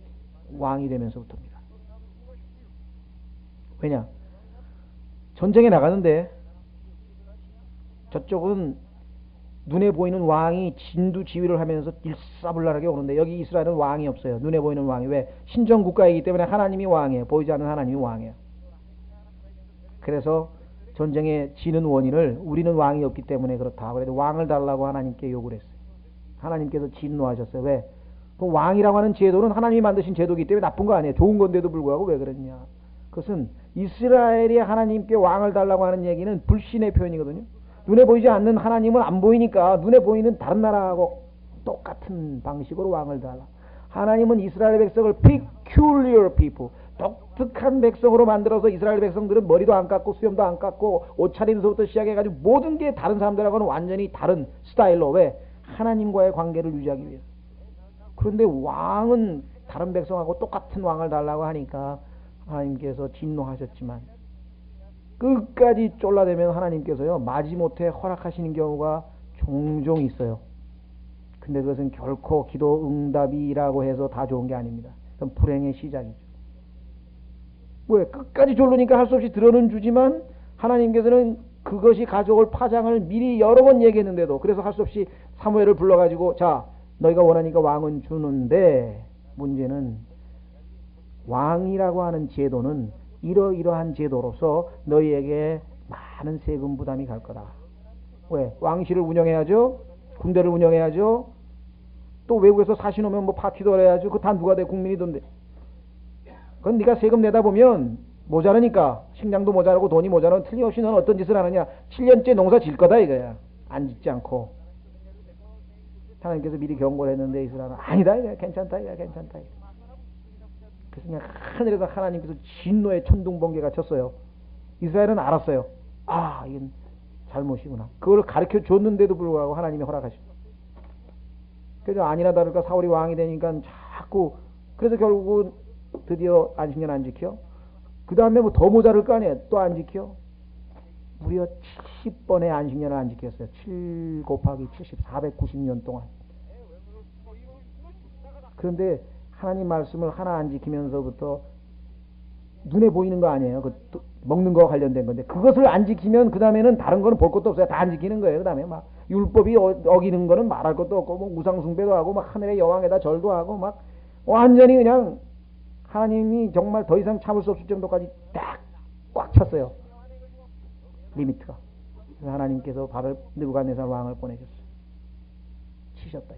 왕이 되면서부터입니다. 왜냐? 전쟁에 나가는데 저쪽은 눈에 보이는 왕이 진두지휘를 하면서 일사불란하게 오는데 여기 이스라엘은 왕이 없어요. 눈에 보이는 왕이. 왜? 신정국가이기 때문에 하나님이 왕이에요. 보이지 않는 하나님이 왕이에요. 그래서 전쟁에 지는 원인을 우리는 왕이 없기 때문에 그렇다. 그래도 왕을 달라고 하나님께 요구를 했어요. 하나님께서 진노하셨어요. 왜? 그 왕이라고 하는 제도는 하나님이 만드신 제도이기 때문에 나쁜 거 아니에요. 좋은 건데도 불구하고 왜 그랬냐? 그것은 이스라엘이 하나님께 왕을 달라고 하는 얘기는 불신의 표현이거든요. 눈에 보이지 않는 하나님은 안 보이니까 눈에 보이는 다른 나라하고 똑같은 방식으로 왕을 달라. 하나님은 이스라엘 백성을 peculiar people, 독특한 백성으로 만들어서 이스라엘 백성들은 머리도 안 깎고 수염도 안 깎고 옷차림서부터 시작해가지고 모든 게 다른 사람들하고는 완전히 다른 스타일로. 왜? 하나님과의 관계를 유지하기 위해서. 그런데 왕은 다른 백성하고 똑같은 왕을 달라고 하니까 하나님께서 진노하셨지만 끝까지 쫄라대면 하나님께서요 마지못해 허락하시는 경우가 종종 있어요. 근데 그것은 결코 기도 응답이라고 해서 다 좋은 게 아닙니다. 그건 불행의 시작이죠. 왜? 끝까지 졸르니까 할 수 없이 들어는 주지만 하나님께서는 그것이 가져올 파장을 미리 여러 번 얘기했는데도, 그래서 할 수 없이 사무엘을 불러가지고 자 너희가 원하니까 왕은 주는데, 문제는 왕이라고 하는 제도는 이러이러한 제도로서 너희에게 많은 세금 부담이 갈 거다. 왜? 왕실을 운영해야죠. 군대를 운영해야죠. 또 외국에서 사신 오면 뭐 파티도 해야죠. 그거 다 누가 돼? 국민이던데. 그건 네가 세금 내다 보면 모자라니까, 식량도 모자라고 돈이 모자라면 틀림없이 너는 어떤 짓을 하느냐? 7년째 농사 질 거다 이거야. 안 짓지 않고. 하나님께서 미리 경고를 했는데 이스라엘은 아니다 이거야. 괜찮다 이거야. 괜찮다 이거야. 그래서 그냥 하늘에서 하나님께서 진노의 천둥번개가 쳤어요. 이스라엘은 알았어요. 아, 이건 잘못이구나. 그걸 가르쳐 줬는데도 불구하고 하나님이 허락하셨어요. 그래서 아니나 다를까 사울이 왕이 되니까 자꾸, 그래서 결국 드디어 안식년 안 지켜? 그 다음에 뭐 더 모자랄 거 아니에요. 또 안 지켜? 무려 70번의 안식년을 안 지켰어요. 7 곱하기 70, 490년 동안. 그런데 하나님 말씀을 하나 안 지키면서부터 눈에 보이는 거 아니에요. 그 먹는 거 관련된 건데 그것을 안 지키면 그 다음에는 다른 거는 볼 것도 없어요. 다 안 지키는 거예요. 그 다음에 막 율법이 어기는 거는 말할 것도 없고 뭐 우상 숭배도 하고 막 하늘의 여왕에다 절도 하고 막 완전히 그냥 하나님이 정말 더 이상 참을 수 없을 정도까지 딱 꽉 찼어요. 리미트가. 그래서 하나님께서 느부갓네살 왕을 보내셨어요. 치셨다.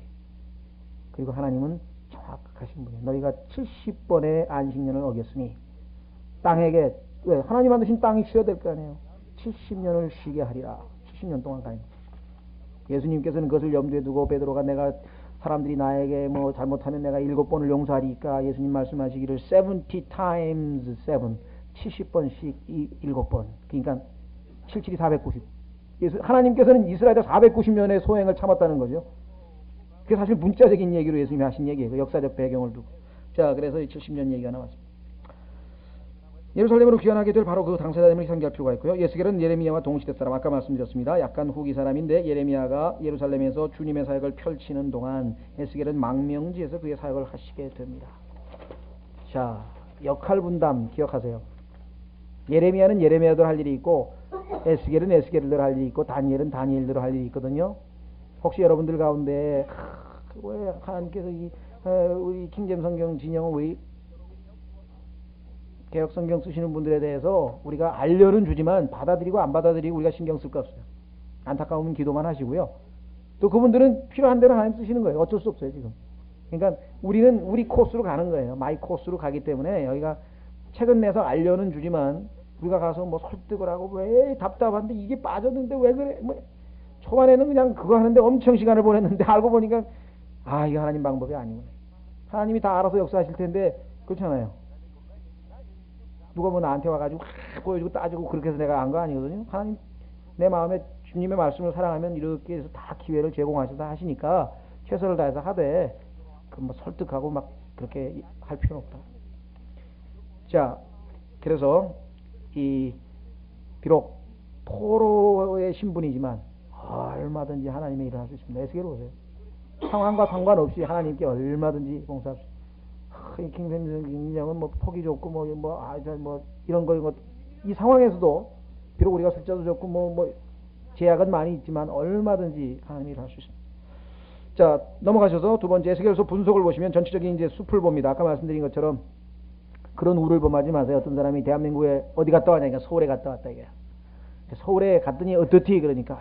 그리고 하나님은 정확하신 분이에요. 너희가 70번의 안식년을 어겼으니 땅에게, 왜? 하나님 만드신 땅이 쉬어야 될 거 아니에요. 70년을 쉬게 하리라. 70년 동안 가요. 예수님께서는 그것을 염두에 두고 베드로가 내가 사람들이 나에게 뭐 잘못하면 내가 7번을 용서하리까, 예수님 말씀하시기를 70 times 7, 70번씩 7번. 그러니까 77이 490. 하나님께서는 이스라엘에 490년의 소행을 참았다는 거죠. 그게 사실 문자적인 얘기로 예수님이 하신 얘기예요. 그 역사적 배경을 두고. 자, 그래서 70년 얘기가 나왔습니다. 예루살렘으로 귀환하게 될 바로 그 당사자임을 상기할 필요가 있고요. 예스겔은 예레미야와 동시대 사람, 아까 말씀드렸습니다. 약간 후기 사람인데 예레미야가 예루살렘에서 주님의 사역을 펼치는 동안 에스겔은 망명지에서 그의 사역을 하시게 됩니다. 자, 역할 분담 기억하세요. 예레미야는 예레미야대로 할 일이 있고 에스겔은 에스겔대로 할 일이 있고 다니엘은 다니엘대로 할 일이 있거든요. 혹시 여러분들 가운데 왜 하나님께서 우리 킹잼 성경 진영은 왜 개혁 성경 쓰시는 분들에 대해서 우리가 알려는 주지만 받아들이고 안 받아들이고 우리가 신경 쓸 거 없어요. 안타까우면 기도만 하시고요. 또 그분들은 필요한 대로 하나님 쓰시는 거예요. 어쩔 수 없어요, 지금. 그러니까 우리는 우리 코스로 가는 거예요. 마이 코스로 가기 때문에 여기가 책은 내서 알려는 주지만 우리가 가서 뭐 설득을 하고 왜 답답한데 이게 빠졌는데 왜 그래? 뭐 초반에는 그냥 그거 하는데 엄청 시간을 보냈는데 알고 보니까 아, 이게 하나님 방법이 아니구나. 하나님이 다 알아서 역사하실 텐데 그렇잖아요. 누가 뭐 나한테 와가지고 보여주고 따지고 그렇게 해서 내가 한 거 아니거든요. 하나님 내 마음에 주님의 말씀을 사랑하면 이렇게 해서 다 기회를 제공하셔서 하시니까 최선을 다해서 하되 그 뭐 설득하고 막 그렇게 할 필요는 없다. 자, 그래서 이 비록 포로의 신분이지만 얼마든지 하나님의 일을 할 수 있습니다. 에스겔 보세요. 상황과 상관없이 하나님께 얼마든지 봉사할 수 있습니다. 킹샘성경은 뭐 폭이 좋고 뭐 이런 거 이 상황에서도 비록 우리가 숫자도 좋고 뭐 제약은 많이 있지만 얼마든지 하나님이 일을 할 수 있습니다. 자, 넘어가셔서 두 번째 에스겔서 분석을 보시면 전체적인 이제 숲을 봅니다. 아까 말씀드린 것처럼 그런 우를 범하지 마세요. 어떤 사람이 대한민국에 어디 갔다 왔냐니까 서울에 갔다 왔다 이게. 서울에 갔더니 어떻지 그러니까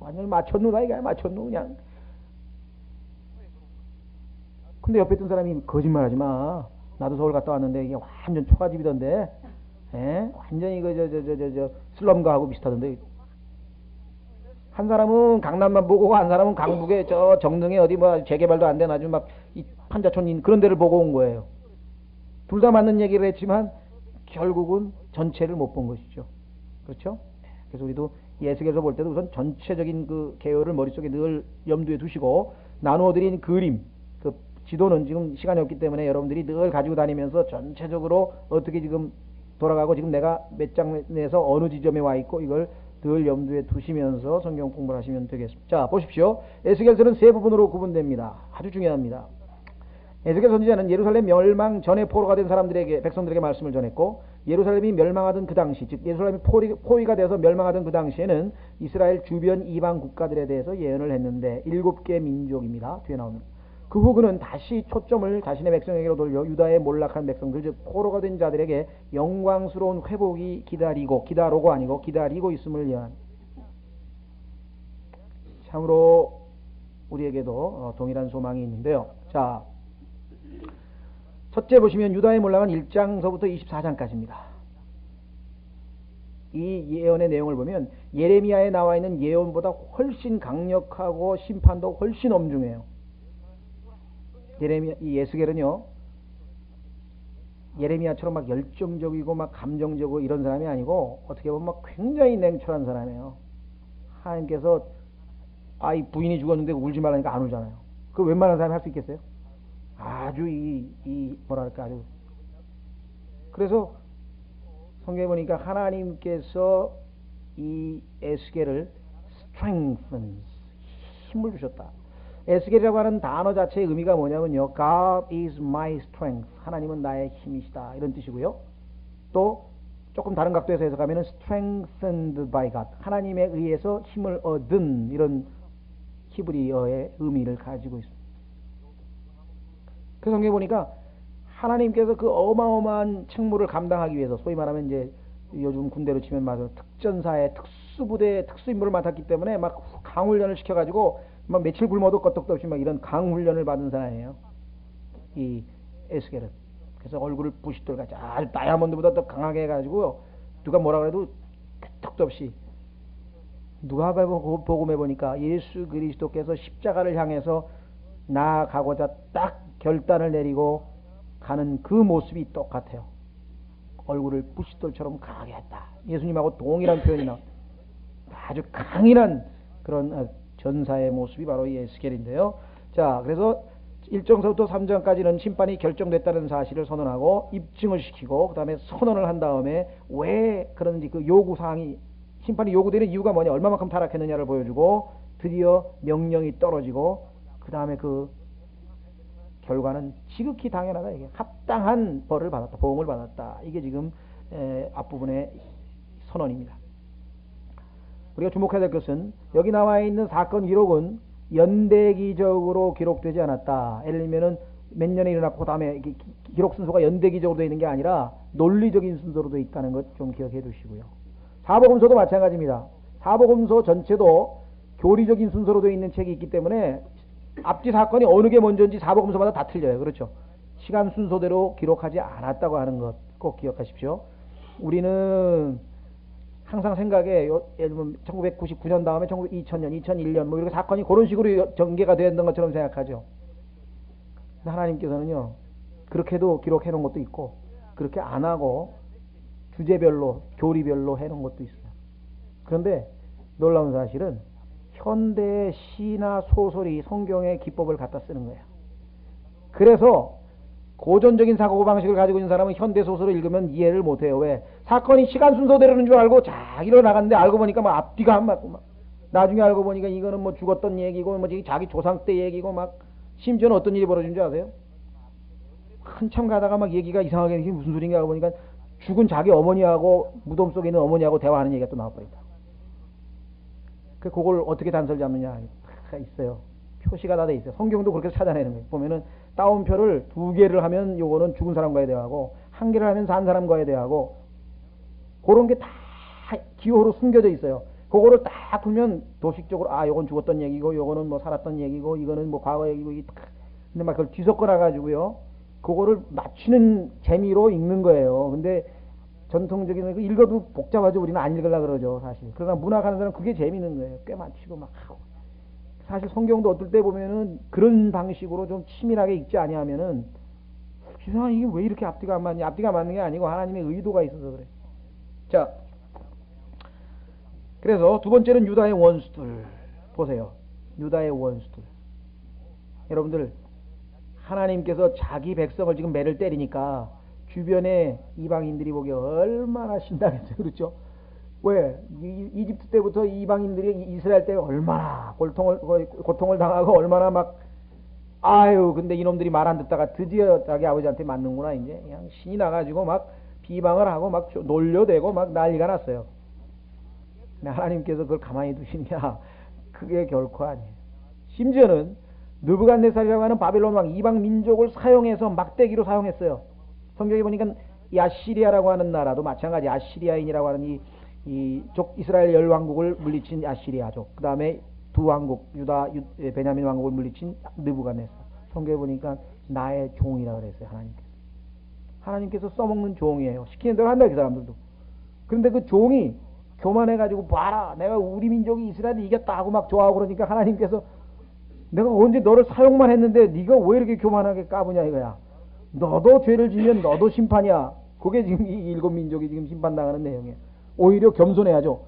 완전히 맞췄누나 이게 맞췄누 그냥. 근데 옆에 있던 사람이 거짓말하지 마. 나도 서울 갔다 왔는데 이게 완전 초가집이던데, 완전히 그 슬럼가하고 비슷하던데. 한 사람은 강남만 보고 한 사람은 강북에 저 정릉에 어디 뭐 재개발도 안 된 아주 막 이 판자촌인 그런 데를 보고 온 거예요. 둘 다 맞는 얘기를 했지만 결국은 전체를 못 본 것이죠. 그렇죠? 그래서 우리도 에스겔서 볼 때도 우선 전체적인 그 개요를 머릿속에 늘 염두에 두시고 나누어 드린 그림, 그 지도는 지금 시간이 없기 때문에 여러분들이 늘 가지고 다니면서 전체적으로 어떻게 지금 돌아가고 지금 내가 몇 장에서 어느 지점에 와 있고 이걸 늘 염두에 두시면서 성경 공부를 하시면 되겠습니다. 자, 보십시오. 에스겔서는 세 부분으로 구분됩니다. 아주 중요합니다. 에스겔 선지자는 예루살렘 멸망 전에 포로가 된 사람들에게, 백성들에게 말씀을 전했고, 예루살렘이 멸망하던 그 당시, 즉 예루살렘이 포위가 돼서 멸망하던 그 당시에는 이스라엘 주변 이방 국가들에 대해서 예언을 했는데 7개 민족입니다. 뒤에 나오는. 그 후 그는 다시 초점을 자신의 백성에게로 돌려 유다의 몰락한 백성들, 즉 포로가 된 자들에게 영광스러운 회복이 기다리고 아니고 기다리고 있음을 예언. 참으로 우리에게도 동일한 소망이 있는데요. 자, 첫째 보시면 유다의 몰락은 1장서부터 24장까지입니다. 이 예언의 내용을 보면 예레미야에 나와 있는 예언보다 훨씬 강력하고 심판도 훨씬 엄중해요. 이 에스겔은요, 예레미야처럼 막 열정적이고 막 감정적이고 이런 사람이 아니고 어떻게 보면 막 굉장히 냉철한 사람이에요. 하나님께서 이 부인이 죽었는데 울지 말라니까 안 울잖아요. 그 웬만한 사람이 할 수 있겠어요? 아주 뭐랄까 아주. 그래서 성경에 보니까 하나님께서 이 에스겔을 strengthens, 힘을 주셨다. 에스겔이라고 하는 단어 자체의 의미가 뭐냐면요, God is my strength, 하나님은 나의 힘이시다, 이런 뜻이고요. 또 조금 다른 각도에서 해석하면 strengthened by God, 하나님에 의해서 힘을 얻은, 이런 히브리어의 의미를 가지고 있습니다. 그 성경에 보니까 하나님께서 그 어마어마한 책무를 감당하기 위해서, 소위 말하면 이제 요즘 군대로 치면 맞아 특전사의 특수부대 특수임무를 맡았기 때문에 막 강훈련을 시켜가지고 막 며칠 굶어도 끄떡도 없이 막 이런 강훈련을 받은 사람이에요, 이 에스겔은. 그래서 얼굴을 부싯돌같이 아주 다이아몬드보다 더 강하게 해가지고 누가 뭐라 그래도 끄떡도 없이. 누가 복음해 보니까 예수 그리스도께서 십자가를 향해서 나아가고자 딱 결단을 내리고 가는 그 모습이 똑같아요. 얼굴을 부싯돌처럼 강하게 했다. 예수님하고 동일한 표현이 나옵니다. 아주 강인한 그런 전사의 모습이 바로 이 에스겔인데요. 자, 그래서 1장서부터 3장까지는 심판이 결정됐다는 사실을 선언하고 입증을 시키고, 그 다음에 선언을 한 다음에 왜 그런지 그 요구사항이, 심판이 요구되는 이유가 뭐냐, 얼마만큼 타락했느냐를 보여주고, 드디어 명령이 떨어지고, 그 다음에 그 결과는 지극히 당연하다, 이게 합당한 벌을 받았다, 보응을 받았다. 이게 지금 앞부분의 선언입니다. 우리가 주목해야 될 것은 여기 나와 있는 사건 기록은 연대기적으로 기록되지 않았다. 예를 들면은 몇 년에 일어났고 그다음에 기록 순서가 연대기적으로 되어 있는 게 아니라 논리적인 순서로 되어 있다는 것 좀 기억해 두시고요. 사복음서도 마찬가지입니다. 사복음서 전체도 교리적인 순서로 되어 있는 책이 있기 때문에 앞뒤 사건이 어느 게 먼저인지 사복음서마다 다 틀려요. 그렇죠? 시간 순서대로 기록하지 않았다고 하는 것 꼭 기억하십시오. 우리는 항상 생각에 예를 들면 1999년 다음에 2000년, 2001년 뭐 이렇게 사건이 그런 식으로 전개가 되었던 것처럼 생각하죠. 하나님께서는요, 그렇게도 기록해 놓은 것도 있고 그렇게 안 하고 주제별로, 교리별로 해 놓은 것도 있어요. 그런데 놀라운 사실은 현대의 시나 소설이 성경의 기법을 갖다 쓰는 거예요. 그래서 고전적인 사고 방식을 가지고 있는 사람은 현대 소설을 읽으면 이해를 못해요. 왜? 사건이 시간 순서대로는 줄 알고 자기로 나갔는데 알고 보니까 막 앞뒤가 안 맞고 막 나중에 알고 보니까 이거는 뭐 죽었던 얘기고 뭐 자기 조상 때 얘기고 막 심지어는 어떤 일이 벌어진 줄 아세요? 한참 가다가 막 얘기가 이상하게 이게 무슨 소린가 하고 보니까 죽은 자기 어머니하고 무덤 속에 있는 어머니하고 대화하는 얘기가 또 나와버린다. 그걸 어떻게 단서를 잡느냐 있어요. 표시가 다 돼 있어요. 성경도 그렇게 찾아내는 거예요. 보면은 따옴표를 2개를 하면 요거는 죽은 사람과의 대화하고 1개를 하면 산 사람과의 대화하고 그런 게 다 기호로 숨겨져 있어요. 그거를 딱 풀면 도식적으로 요건 죽었던 얘기고 요거는 뭐 살았던 얘기고 이거는 뭐 과거 얘기고 근데 막 그걸 뒤섞어 놔가지고요. 그거를 맞추는 재미로 읽는 거예요. 근데 전통적인 거 읽어도 복잡하죠. 우리는 안 읽으려고 그러죠, 사실. 그러나 문학하는 사람은 그게 재미있는 거예요. 꽤 맞추고 막 하고. 사실 성경도 어떨 때 보면은 그런 방식으로 좀 치밀하게 읽지 아니하면은 이상하게 이게 왜 이렇게 앞뒤가 안 맞냐? 앞뒤가 맞는 게 아니고 하나님의 의도가 있어서 그래. 자, 그래서 두 번째는 유다의 원수들 보세요. 유다의 원수들. 여러분들 하나님께서 자기 백성을 지금 매를 때리니까 주변에 이방인들이 보기에 얼마나 신나겠어요. 그렇죠? 왜? 이집트 때부터 이방인들이 이스라엘 때 얼마나 고통을 당하고 얼마나 막 근데 이놈들이 말 안 듣다가 드디어 자기 아버지한테 맞는구나. 이제 그냥 신이 나가지고 막 비방을 하고 막 놀려대고 막 난리가 났어요. 근데 하나님께서 그걸 가만히 두시냐? 그게 결코 아니에요. 심지어는 느부갓네살이라고 하는 바벨론 왕 이방 민족을 사용해서 막대기로 사용했어요. 성경에 보니까 이 아시리아라고 하는 나라도 마찬가지 아시리아인이라고 하는 이스라엘 열왕국을 물리친 아시리아족, 그 다음에 두 왕국 베냐민 왕국을 물리친 느부갓네살. 성경에 보니까 나의 종이라고 그랬어요. 하나님께서 써먹는 종이에요. 시키는 대로 한다 그 사람들도. 그런데 그 종이 교만해가지고 봐라 내가 우리 민족이 이스라엘을 이겼다 하고 막 좋아하고 그러니까 하나님께서 내가 언제 너를 사용만 했는데 네가 왜 이렇게 교만하게 까부냐 이거야. 너도 죄를 지면 너도 심판이야. 그게 지금 이 7민족이 지금 심판당하는 내용이에요. 오히려 겸손해야죠.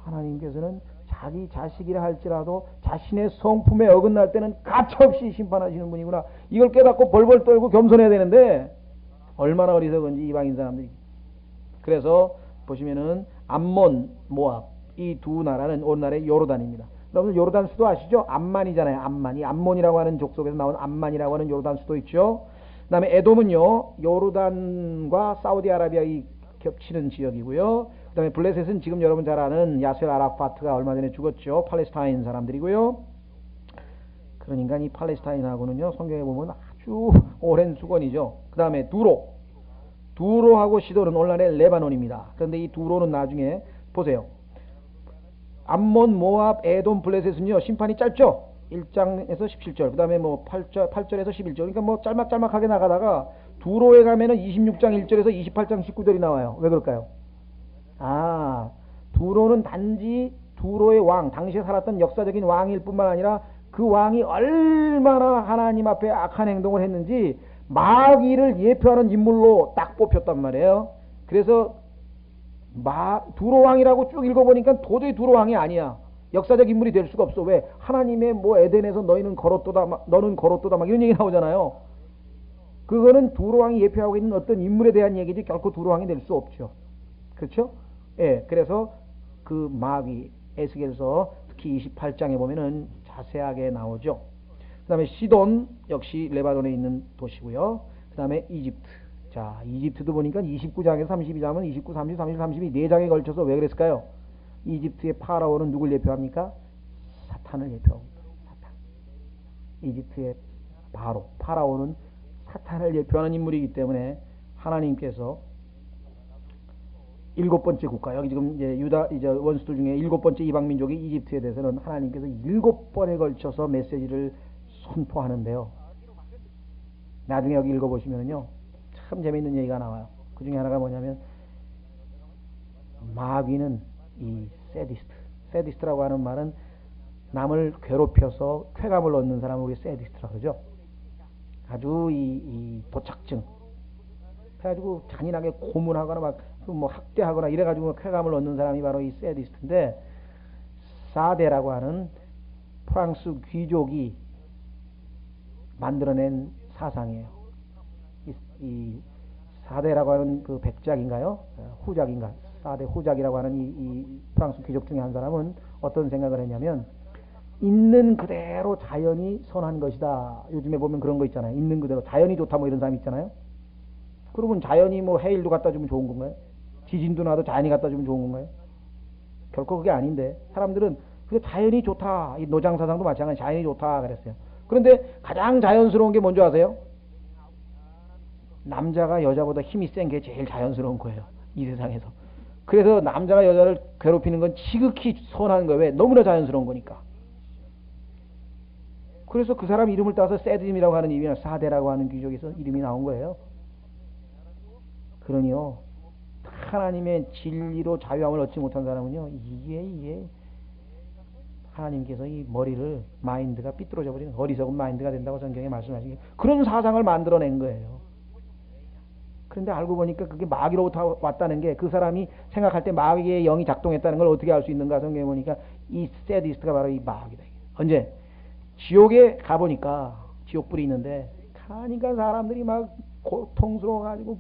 하나님께서는 자기 자식이라 할지라도 자신의 성품에 어긋날 때는 가차없이 심판하시는 분이구나. 이걸 깨닫고 벌벌 떨고 겸손해야 되는데 얼마나 어리석은지 이방인 사람들이. 그래서 보시면은 암몬, 모압 이 두 나라는 오늘날의 요르단입니다. 여러분 요르단 수도 아시죠? 암만이잖아요. 암만. 이 암몬이라고 하는 족속에서 나온 암만이라고 하는 요르단 수도 있죠. 그 다음에 에돔은요 요르단과 사우디아라비아 겹치는 지역이고요. 그 다음에 블레셋은 지금 여러분 잘 아는 야셀 아라파트가 얼마 전에 죽었죠. 팔레스타인 사람들이고요. 그러니까 이 팔레스타인하고는요 성경에 보면 아주 오랜 수건이죠. 그 다음에 두로하고 시돈은 오늘날의 레바논입니다. 그런데 이 두로는 나중에 보세요. 암몬, 모압, 에돔, 블레셋은요 심판이 짧죠. 1장에서 17절, 그 다음에 뭐 8절에서 11절. 그러니까 뭐 짤막짤막하게 나가다가 두로에 가면은 26장 1절에서 28장 19절이 나와요. 왜 그럴까요? 두로는 단지 두로의 왕, 당시에 살았던 역사적인 왕일 뿐만 아니라 그 왕이 얼마나 하나님 앞에 악한 행동을 했는지 마귀를 예표하는 인물로 딱 뽑혔단 말이에요. 그래서 두로 왕이라고 쭉 읽어보니까 도저히 두로 왕이 아니야. 역사적 인물이 될 수가 없어. 왜? 하나님의 뭐 에덴에서 너는 걸었도다 막 이런 얘기 나오잖아요. 그거는 두로 왕이 예표하고 있는 어떤 인물에 대한 얘기지 결코 두로 왕이 될 수 없죠. 그렇죠? 예. 그래서 그 마귀 에스겔서 특히 28장에 보면은 자세하게 나오죠. 그 다음에 시돈 역시 레바논에 있는 도시고요. 그 다음에 이집트. 자, 이집트도 보니까 29장에서 32장은 29, 30, 30, 32 4장에 걸쳐서 왜 그랬을까요? 이집트의 파라오는 누굴 예표합니까? 사탄을 예표합니다. 사탄. 이집트의 바로 파라오는 사탄을 예표하는 인물이기 때문에 하나님께서 일곱 번째 국가, 여기 지금 이제 유다 이제 원수들 중에 일곱 번째 이방 민족이 이집트에 대해서는 하나님께서 일곱 번에 걸쳐서 메시지를 선포하는데요. 나중에 여기 읽어보시면요 참 재미있는 얘기가 나와요. 그 중에 하나가 뭐냐면 마귀는 이 세디스트라고 하는 말은 남을 괴롭혀서 쾌감을 얻는 사람을 우리 세디스트라고 그러죠. 아주 이 도착증 해가지고 잔인하게 고문하거나 막 뭐 학대하거나 이래가지고 쾌감을 얻는 사람이 바로 이 세디스트인데, 사데라고 하는 프랑스 귀족이 만들어낸 사상이에요. 이 사데라고 하는 그 백작인가요? 후작인가? 사데 후작이라고 하는 이 프랑스 귀족 중에 한 사람은 어떤 생각을 했냐면, 있는 그대로 자연이 선한 것이다. 요즘에 보면 그런 거 있잖아요. 있는 그대로 자연이 좋다 뭐 이런 사람 있잖아요. 그러면 자연이 뭐 해일도 갖다 주면 좋은 건가요? 지진도 나도 자연이 갖다 주면 좋은 건가요? 결코 그게 아닌데, 사람들은 그게 자연이 좋다. 이 노장사상도 마찬가지 자연이 좋다 그랬어요. 그런데 가장 자연스러운 게 뭔지 아세요? 남자가 여자보다 힘이 센 게 제일 자연스러운 거예요. 이 세상에서. 그래서 남자가 여자를 괴롭히는 건 지극히 선한 거예요. 왜? 너무나 자연스러운 거니까. 그래서 그 사람 이름을 따서 세드임이라고 하는 이름이나 사데라고 하는 귀족에서 이름이 나온 거예요. 그러니요, 하나님의 진리로 자유함을 얻지 못한 사람은요, 이게 하나님께서 이 머리를 마인드가 삐뚤어져 버리는 어리석은 마인드가 된다고 성경에 말씀하시는 그런 사상을 만들어낸 거예요. 그런데 알고 보니까 그게 마귀로부터 왔다는 게, 그 사람이 생각할 때 마귀의 영이 작동했다는 걸 어떻게 알 수 있는가? 성경에 보니까 이 세디스트가 바로 이 마귀다. 언제? 지옥에 가보니까 지옥불이 있는데 가니까 사람들이 막 고통스러워가지고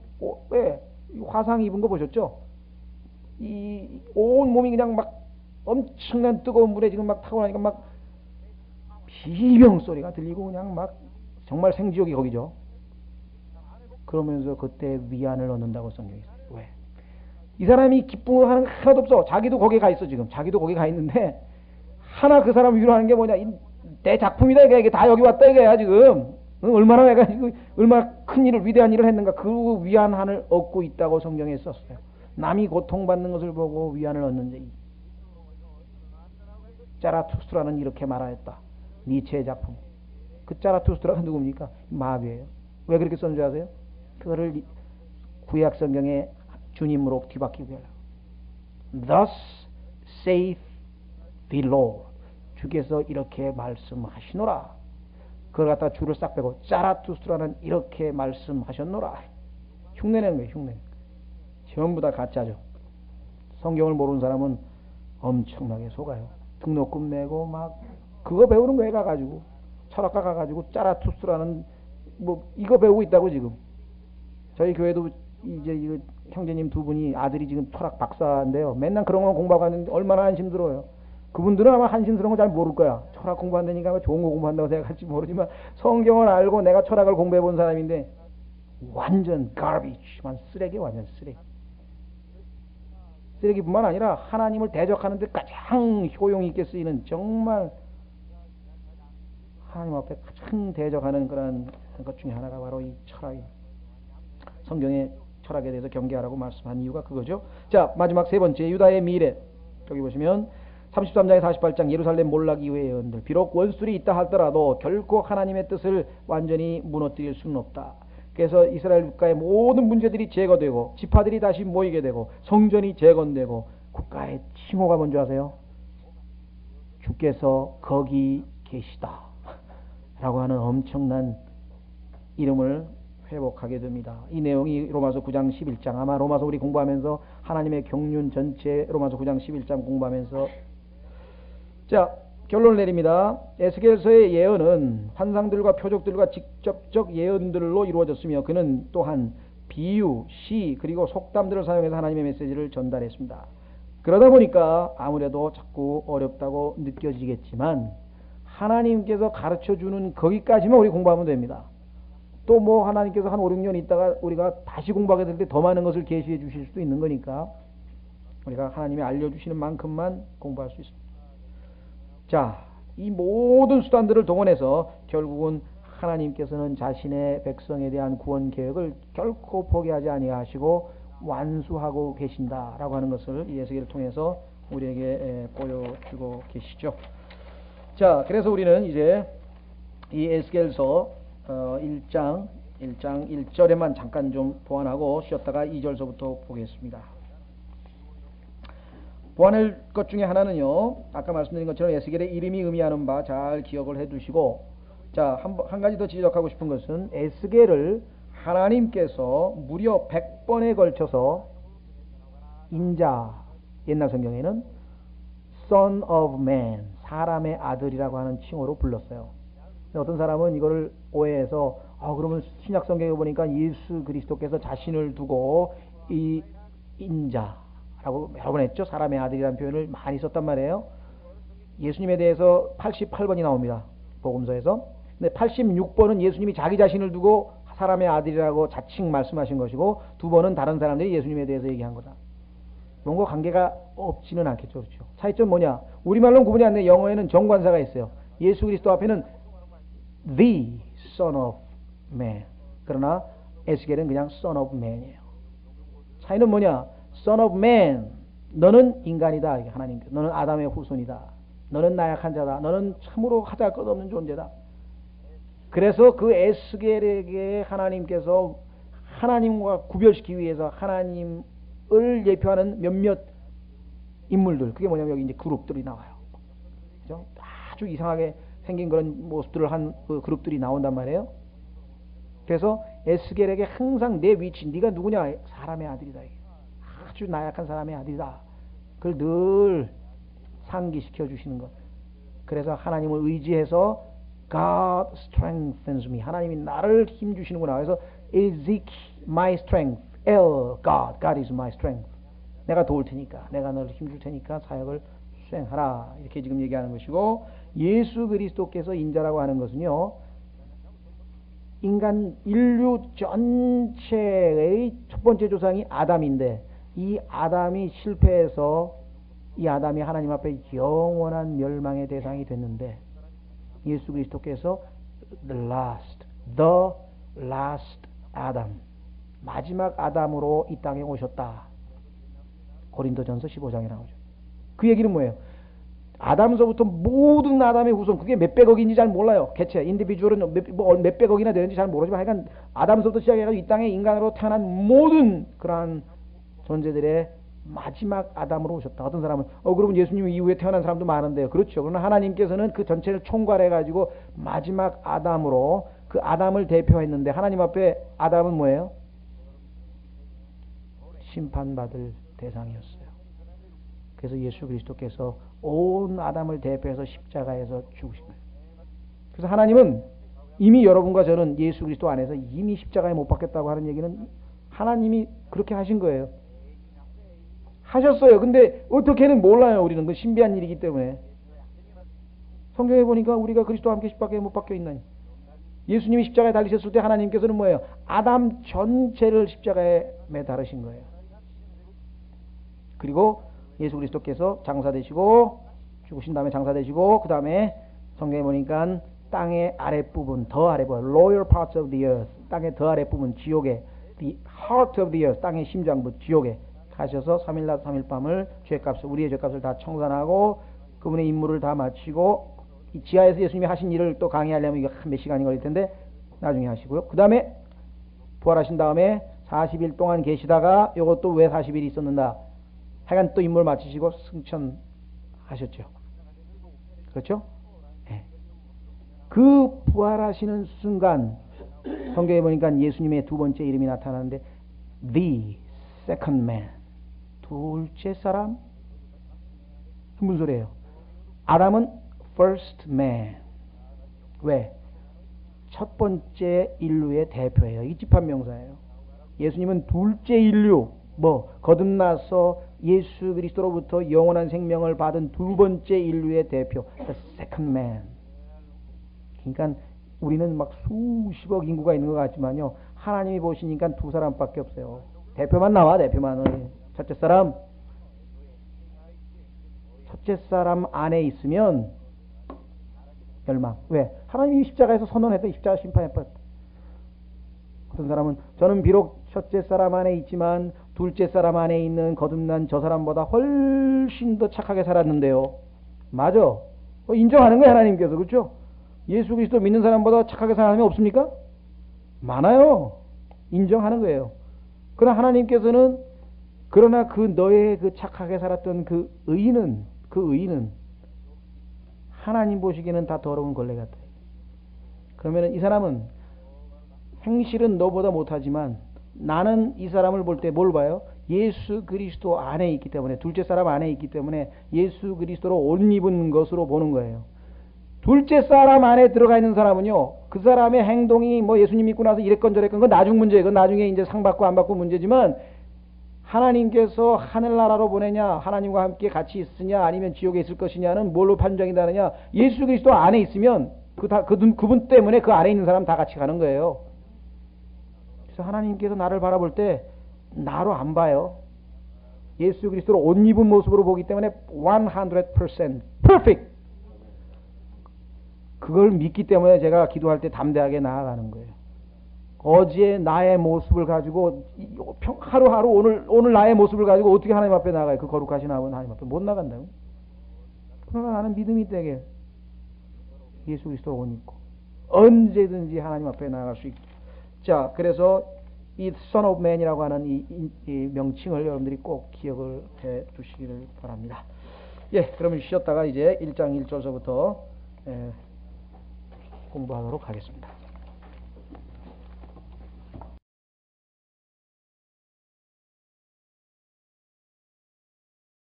왜? 화상 입은 거 보셨죠? 이 온 몸이 그냥 막 엄청난 뜨거운 물에 지금 막 타고 나니까 막 비명 소리가 들리고 그냥 막 정말 생지옥이 거기죠. 그러면서 그때 위안을 얻는다고 성경이 있어요. 왜? 이 사람이 기쁨을 하는 게 하나도 없어. 자기도 거기에 가 있어. 지금 자기도 거기에 가 있는데 하나 그 사람을 위로하는 게 뭐냐? 내 작품이다. 이게 다 여기 왔다 이거야 지금. 얼마나 내가 얼마나 큰 일을, 위대한 일을 했는가. 그 위안을 얻고 있다고 성경에 썼어요. 남이 고통받는 것을 보고 위안을 얻는 자. 자라투스트라는 이렇게 말하였다. 니체의 작품. 그 자라투스트라가 누굽니까? 마귀예요. 왜 그렇게 썼는 줄 아세요? 그거를 구약 성경에 주님으로 뒤바뀌게 하려고. Thus saith the Lord. 주께서 이렇게 말씀하시노라. 그걸 갖다 줄을 싹 빼고 자라투스트라는 이렇게 말씀하셨노라. 흉내내는 거예요. 흉내. 전부 다 가짜죠. 성경을 모르는 사람은 엄청나게 속아요. 등록금 내고 막 그거 배우는 거에 가가지고, 철학과 가가지고 자라투스트라는 뭐 이거 배우고 있다고. 지금 저희 교회도 이제 이거 형제님 두 분이 아들이 지금 철학 박사인데요. 맨날 그런 거 공부하고 하는데 얼마나 한심들어요. 그분들은 아마 한심스러운 거 잘 모를 거야. 철학 공부한다니까 좋은 거 공부한다고 생각할지 모르지만, 성경을 알고 내가 철학을 공부해 본 사람인데 완전 가비치만 쓰레기, 완전 쓰레기. 쓰레기뿐만 아니라 하나님을 대적하는 데 가장 효용이 있게 쓰이는, 정말 하나님 앞에 가장 대적하는 그런 것 중에 하나가 바로 이 철학이에요. 성경의 철학에 대해서 경계하라고 말씀한 이유가 그거죠. 자, 마지막 세 번째, 유다의 미래. 여기 보시면 33장에 48장 예루살렘 몰락 이후의 예언들. 비록 원수들이 있다 하더라도 결코 하나님의 뜻을 완전히 무너뜨릴 수는 없다. 그래서 이스라엘 국가의 모든 문제들이 제거되고 지파들이 다시 모이게 되고 성전이 재건되고 국가의 칭호가 뭔지 아세요? 주께서 거기 계시다 라고 하는 엄청난 이름을 회복하게 됩니다. 이 내용이 로마서 9장 11장, 아마 로마서 우리 공부하면서 하나님의 경륜 전체 로마서 9장 11장 공부하면서, 자, 결론을 내립니다. 에스겔서의 예언은 환상들과 표적들과 직접적 예언들로 이루어졌으며, 그는 또한 비유, 시, 그리고 속담들을 사용해서 하나님의 메시지를 전달했습니다. 그러다 보니까 아무래도 자꾸 어렵다고 느껴지겠지만 하나님께서 가르쳐주는 거기까지만 우리 공부하면 됩니다. 또 뭐 하나님께서 한 5, 6년 있다가 우리가 다시 공부하게 될 때 더 많은 것을 계시해 주실 수도 있는 거니까 우리가 하나님이 알려주시는 만큼만 공부할 수 있습니다. 자, 이 모든 수단들을 동원해서 결국은 하나님께서는 자신의 백성에 대한 구원 계획을 결코 포기하지 아니하시고 완수하고 계신다라고 하는 것을 이 에스겔을 통해서 우리에게 보여주고 계시죠. 자, 그래서 우리는 이제 이 에스겔서 1장 1절에만 잠깐 좀 보완하고 쉬었다가 2절서부터 보겠습니다. 보완할 것 중에 하나는요, 아까 말씀드린 것처럼 에스겔의 이름이 의미하는 바 잘 기억을 해 두시고, 자, 한 가지 더 지적하고 싶은 것은 에스겔을 하나님께서 무려 100번에 걸쳐서 인자, 옛날 성경에는 Son of Man, 사람의 아들이라고 하는 칭호로 불렀어요. 어떤 사람은 이거를 오해해서 그러면 신약 성경에 보니까 예수 그리스도께서 자신을 두고 이 인자라고 여러 번 했죠. 사람의 아들이라는 표현을 많이 썼단 말이에요. 예수님에 대해서 88번이 나옵니다. 복음서에서. 근데 86번은 예수님이 자기 자신을 두고 사람의 아들이라고 자칭 말씀하신 것이고, 2번은 다른 사람들이 예수님에 대해서 얘기한 거다. 뭔가 관계가 없지는 않겠죠. 그렇죠? 차이점 뭐냐? 우리말로는 구분이 안 돼. 영어에는 정관사가 있어요. 예수 그리스도 앞에는 The Son of Man. 그러나 에스겔은 그냥 Son of Man이에요. 차이는 뭐냐? Son of Man. 너는 인간이다. 하나님. 너는 아담의 후손이다. 너는 나약한 자다. 너는 참으로 하다 것 없는 존재다. 그래서 그 에스겔에게 하나님께서 하나님과 구별시키기 위해서 하나님을 예표하는 몇몇 인물들, 그게 뭐냐면 여기 이제 그룹들이 나와요. 그죠? 아주 이상하게 생긴 그런 모습들을 한 그 그룹들이 나온단 말이에요. 그래서 에스겔에게 항상 내 위치, 네가 누구냐? 사람의 아들이다. 아주 나약한 사람의 아들이다. 그걸 늘 상기시켜 주시는 것. 그래서 하나님을 의지해서 God strengthens me. 하나님이 나를 힘 주시는구나. 그래서 is my strength. God is my strength. 내가 도울 테니까, 내가 너를 힘 줄 테니까 사역을 수행하라. 이렇게 지금 얘기하는 것이고, 예수 그리스도께서 인자라고 하는 것은요, 인간 인류 전체의 첫 번째 조상이 아담인데, 이 아담이 실패해서 이 아담이 하나님 앞에 영원한 멸망의 대상이 됐는데, 예수 그리스도께서 the last Adam, 마지막 아담으로 이 땅에 오셨다. 고린도전서 15장에 나오죠. 그 얘기는 뭐예요? 아담서부터 모든 아담의 후손, 그게 몇백억인지 잘 몰라요. 개체, 인디비주얼은 몇백억이나 되는지 잘 모르지만 하여간 아담서부터 시작해가지고 이 땅에 인간으로 태어난 모든 그러한 존재들의 마지막 아담으로 오셨다. 어떤 사람은 그러면 예수님 이후에 태어난 사람도 많은데요. 그렇죠. 그러나 하나님께서는 그 전체를 총괄해가지고 마지막 아담으로 그 아담을 대표했는데, 하나님 앞에 아담은 뭐예요? 심판받을 대상이었어요. 그래서 예수 그리스도께서 온 아담을 대표해서 십자가에서 죽으신 거예요. 그래서 하나님은 이미 여러분과 저는 예수 그리스도 안에서 이미 십자가에 못 박혔다고 하는 얘기는 하나님이 그렇게 하신 거예요. 하셨어요. 근데 어떻게는 몰라요. 우리는 그 신비한 일이기 때문에. 성경에 보니까 우리가 그리스도와 함께 십자가에 못 박혀 있나니, 예수님이 십자가에 달리셨을 때 하나님께서는 뭐예요? 아담 전체를 십자가에 매달으신 거예요. 그리고 예수 그리스도께서 장사되시고 죽으신 다음에 장사되시고, 그 다음에 성경에 보니까 땅의 아랫부분, 더 아랫부분, lower parts of the earth, 땅의 더 아랫부분, 지옥에, the heart of the earth, 땅의 심장부, 지옥에 가셔서 3일낮 3일밤을 죄값을, 우리의 죄값을 다 청산하고 그분의 임무를 다 마치고, 이 지하에서 예수님이 하신 일을 또 강의하려면 이거 몇 시간이 걸릴 텐데 나중에 하시고요. 그 다음에 부활하신 다음에 40일 동안 계시다가 이것도 왜 40일이 있었는가, 하여간 또 임무를 마치시고 승천하셨죠. 그렇죠? 네. 그 부활하시는 순간 성경에 보니까 예수님의 두 번째 이름이 나타나는데 The Second Man, 둘째 사람. 무슨 소리예요? 아담은 First Man. 왜? 첫 번째 인류의 대표예요. 이 집합명사예요. 예수님은 둘째 인류, 거듭나서 예수 그리스도로부터 영원한 생명을 받은 두 번째 인류의 대표, The Second Man. 그러니까 우리는 막 수십억 인구가 있는 것 같지만요, 하나님이 보시니까 두 사람밖에 없어요. 대표만 나와, 대표만. 첫째 사람 안에 있으면 멸망. 왜? 하나님이 십자가에서 선언했던 십자가 심판해버렸다. 어떤 사람은 저는 비록 첫째 사람 안에 있지만 둘째 사람 안에 있는 거듭난 저 사람보다 훨씬 더 착하게 살았는데요. 맞아. 인정하는 거예요, 하나님께서. 그렇죠? 예수 그리스도 믿는 사람보다 착하게 사는 사람이 없습니까? 많아요. 인정하는 거예요. 그러나 하나님께서는 그러나 그 너의 그 착하게 살았던 그 의인은 하나님 보시기에는 다 더러운 걸레 같다. 그러면 이 사람은 행실은 너보다 못하지만 나는 이 사람을 볼 때 뭘 봐요? 예수 그리스도 안에 있기 때문에, 둘째 사람 안에 있기 때문에 예수 그리스도로 옷 입은 것으로 보는 거예요. 둘째 사람 안에 들어가 있는 사람은요, 그 사람의 행동이 뭐 예수님 믿고 나서 이랬건 저랬건 그건 나중 문제예요. 그건 나중에 이제 상 받고 안 받고 문제지만, 하나님께서 하늘나라로 보내냐, 하나님과 함께 같이 있으냐, 아니면 지옥에 있을 것이냐는 뭘로 판정이 되느냐? 예수 그리스도 안에 있으면 그분 때문에 그 안에 있는 사람 다 같이 가는 거예요. 그래서 하나님께서 나를 바라볼 때 나로 안 봐요. 예수 그리스도로 옷 입은 모습으로 보기 때문에 100% perfect. 그걸 믿기 때문에 제가 기도할 때 담대하게 나아가는 거예요. 어제 나의 모습을 가지고 하루하루 오늘 나의 모습을 가지고 어떻게 하나님 앞에 나가요? 그 거룩하신 하나님 앞에 못 나간다고. 그러나 나는 믿음이 되게 예수 그리스도로 옷 입고 언제든지 하나님 앞에 나아갈 수 있고. 자, 그래서 이 Son of Man이라고 하는 이 명칭을 여러분들이 꼭 기억을 해 두시기를 바랍니다. 예, 그러면 쉬었다가 이제 1장 1절서부터 공부하도록 하겠습니다.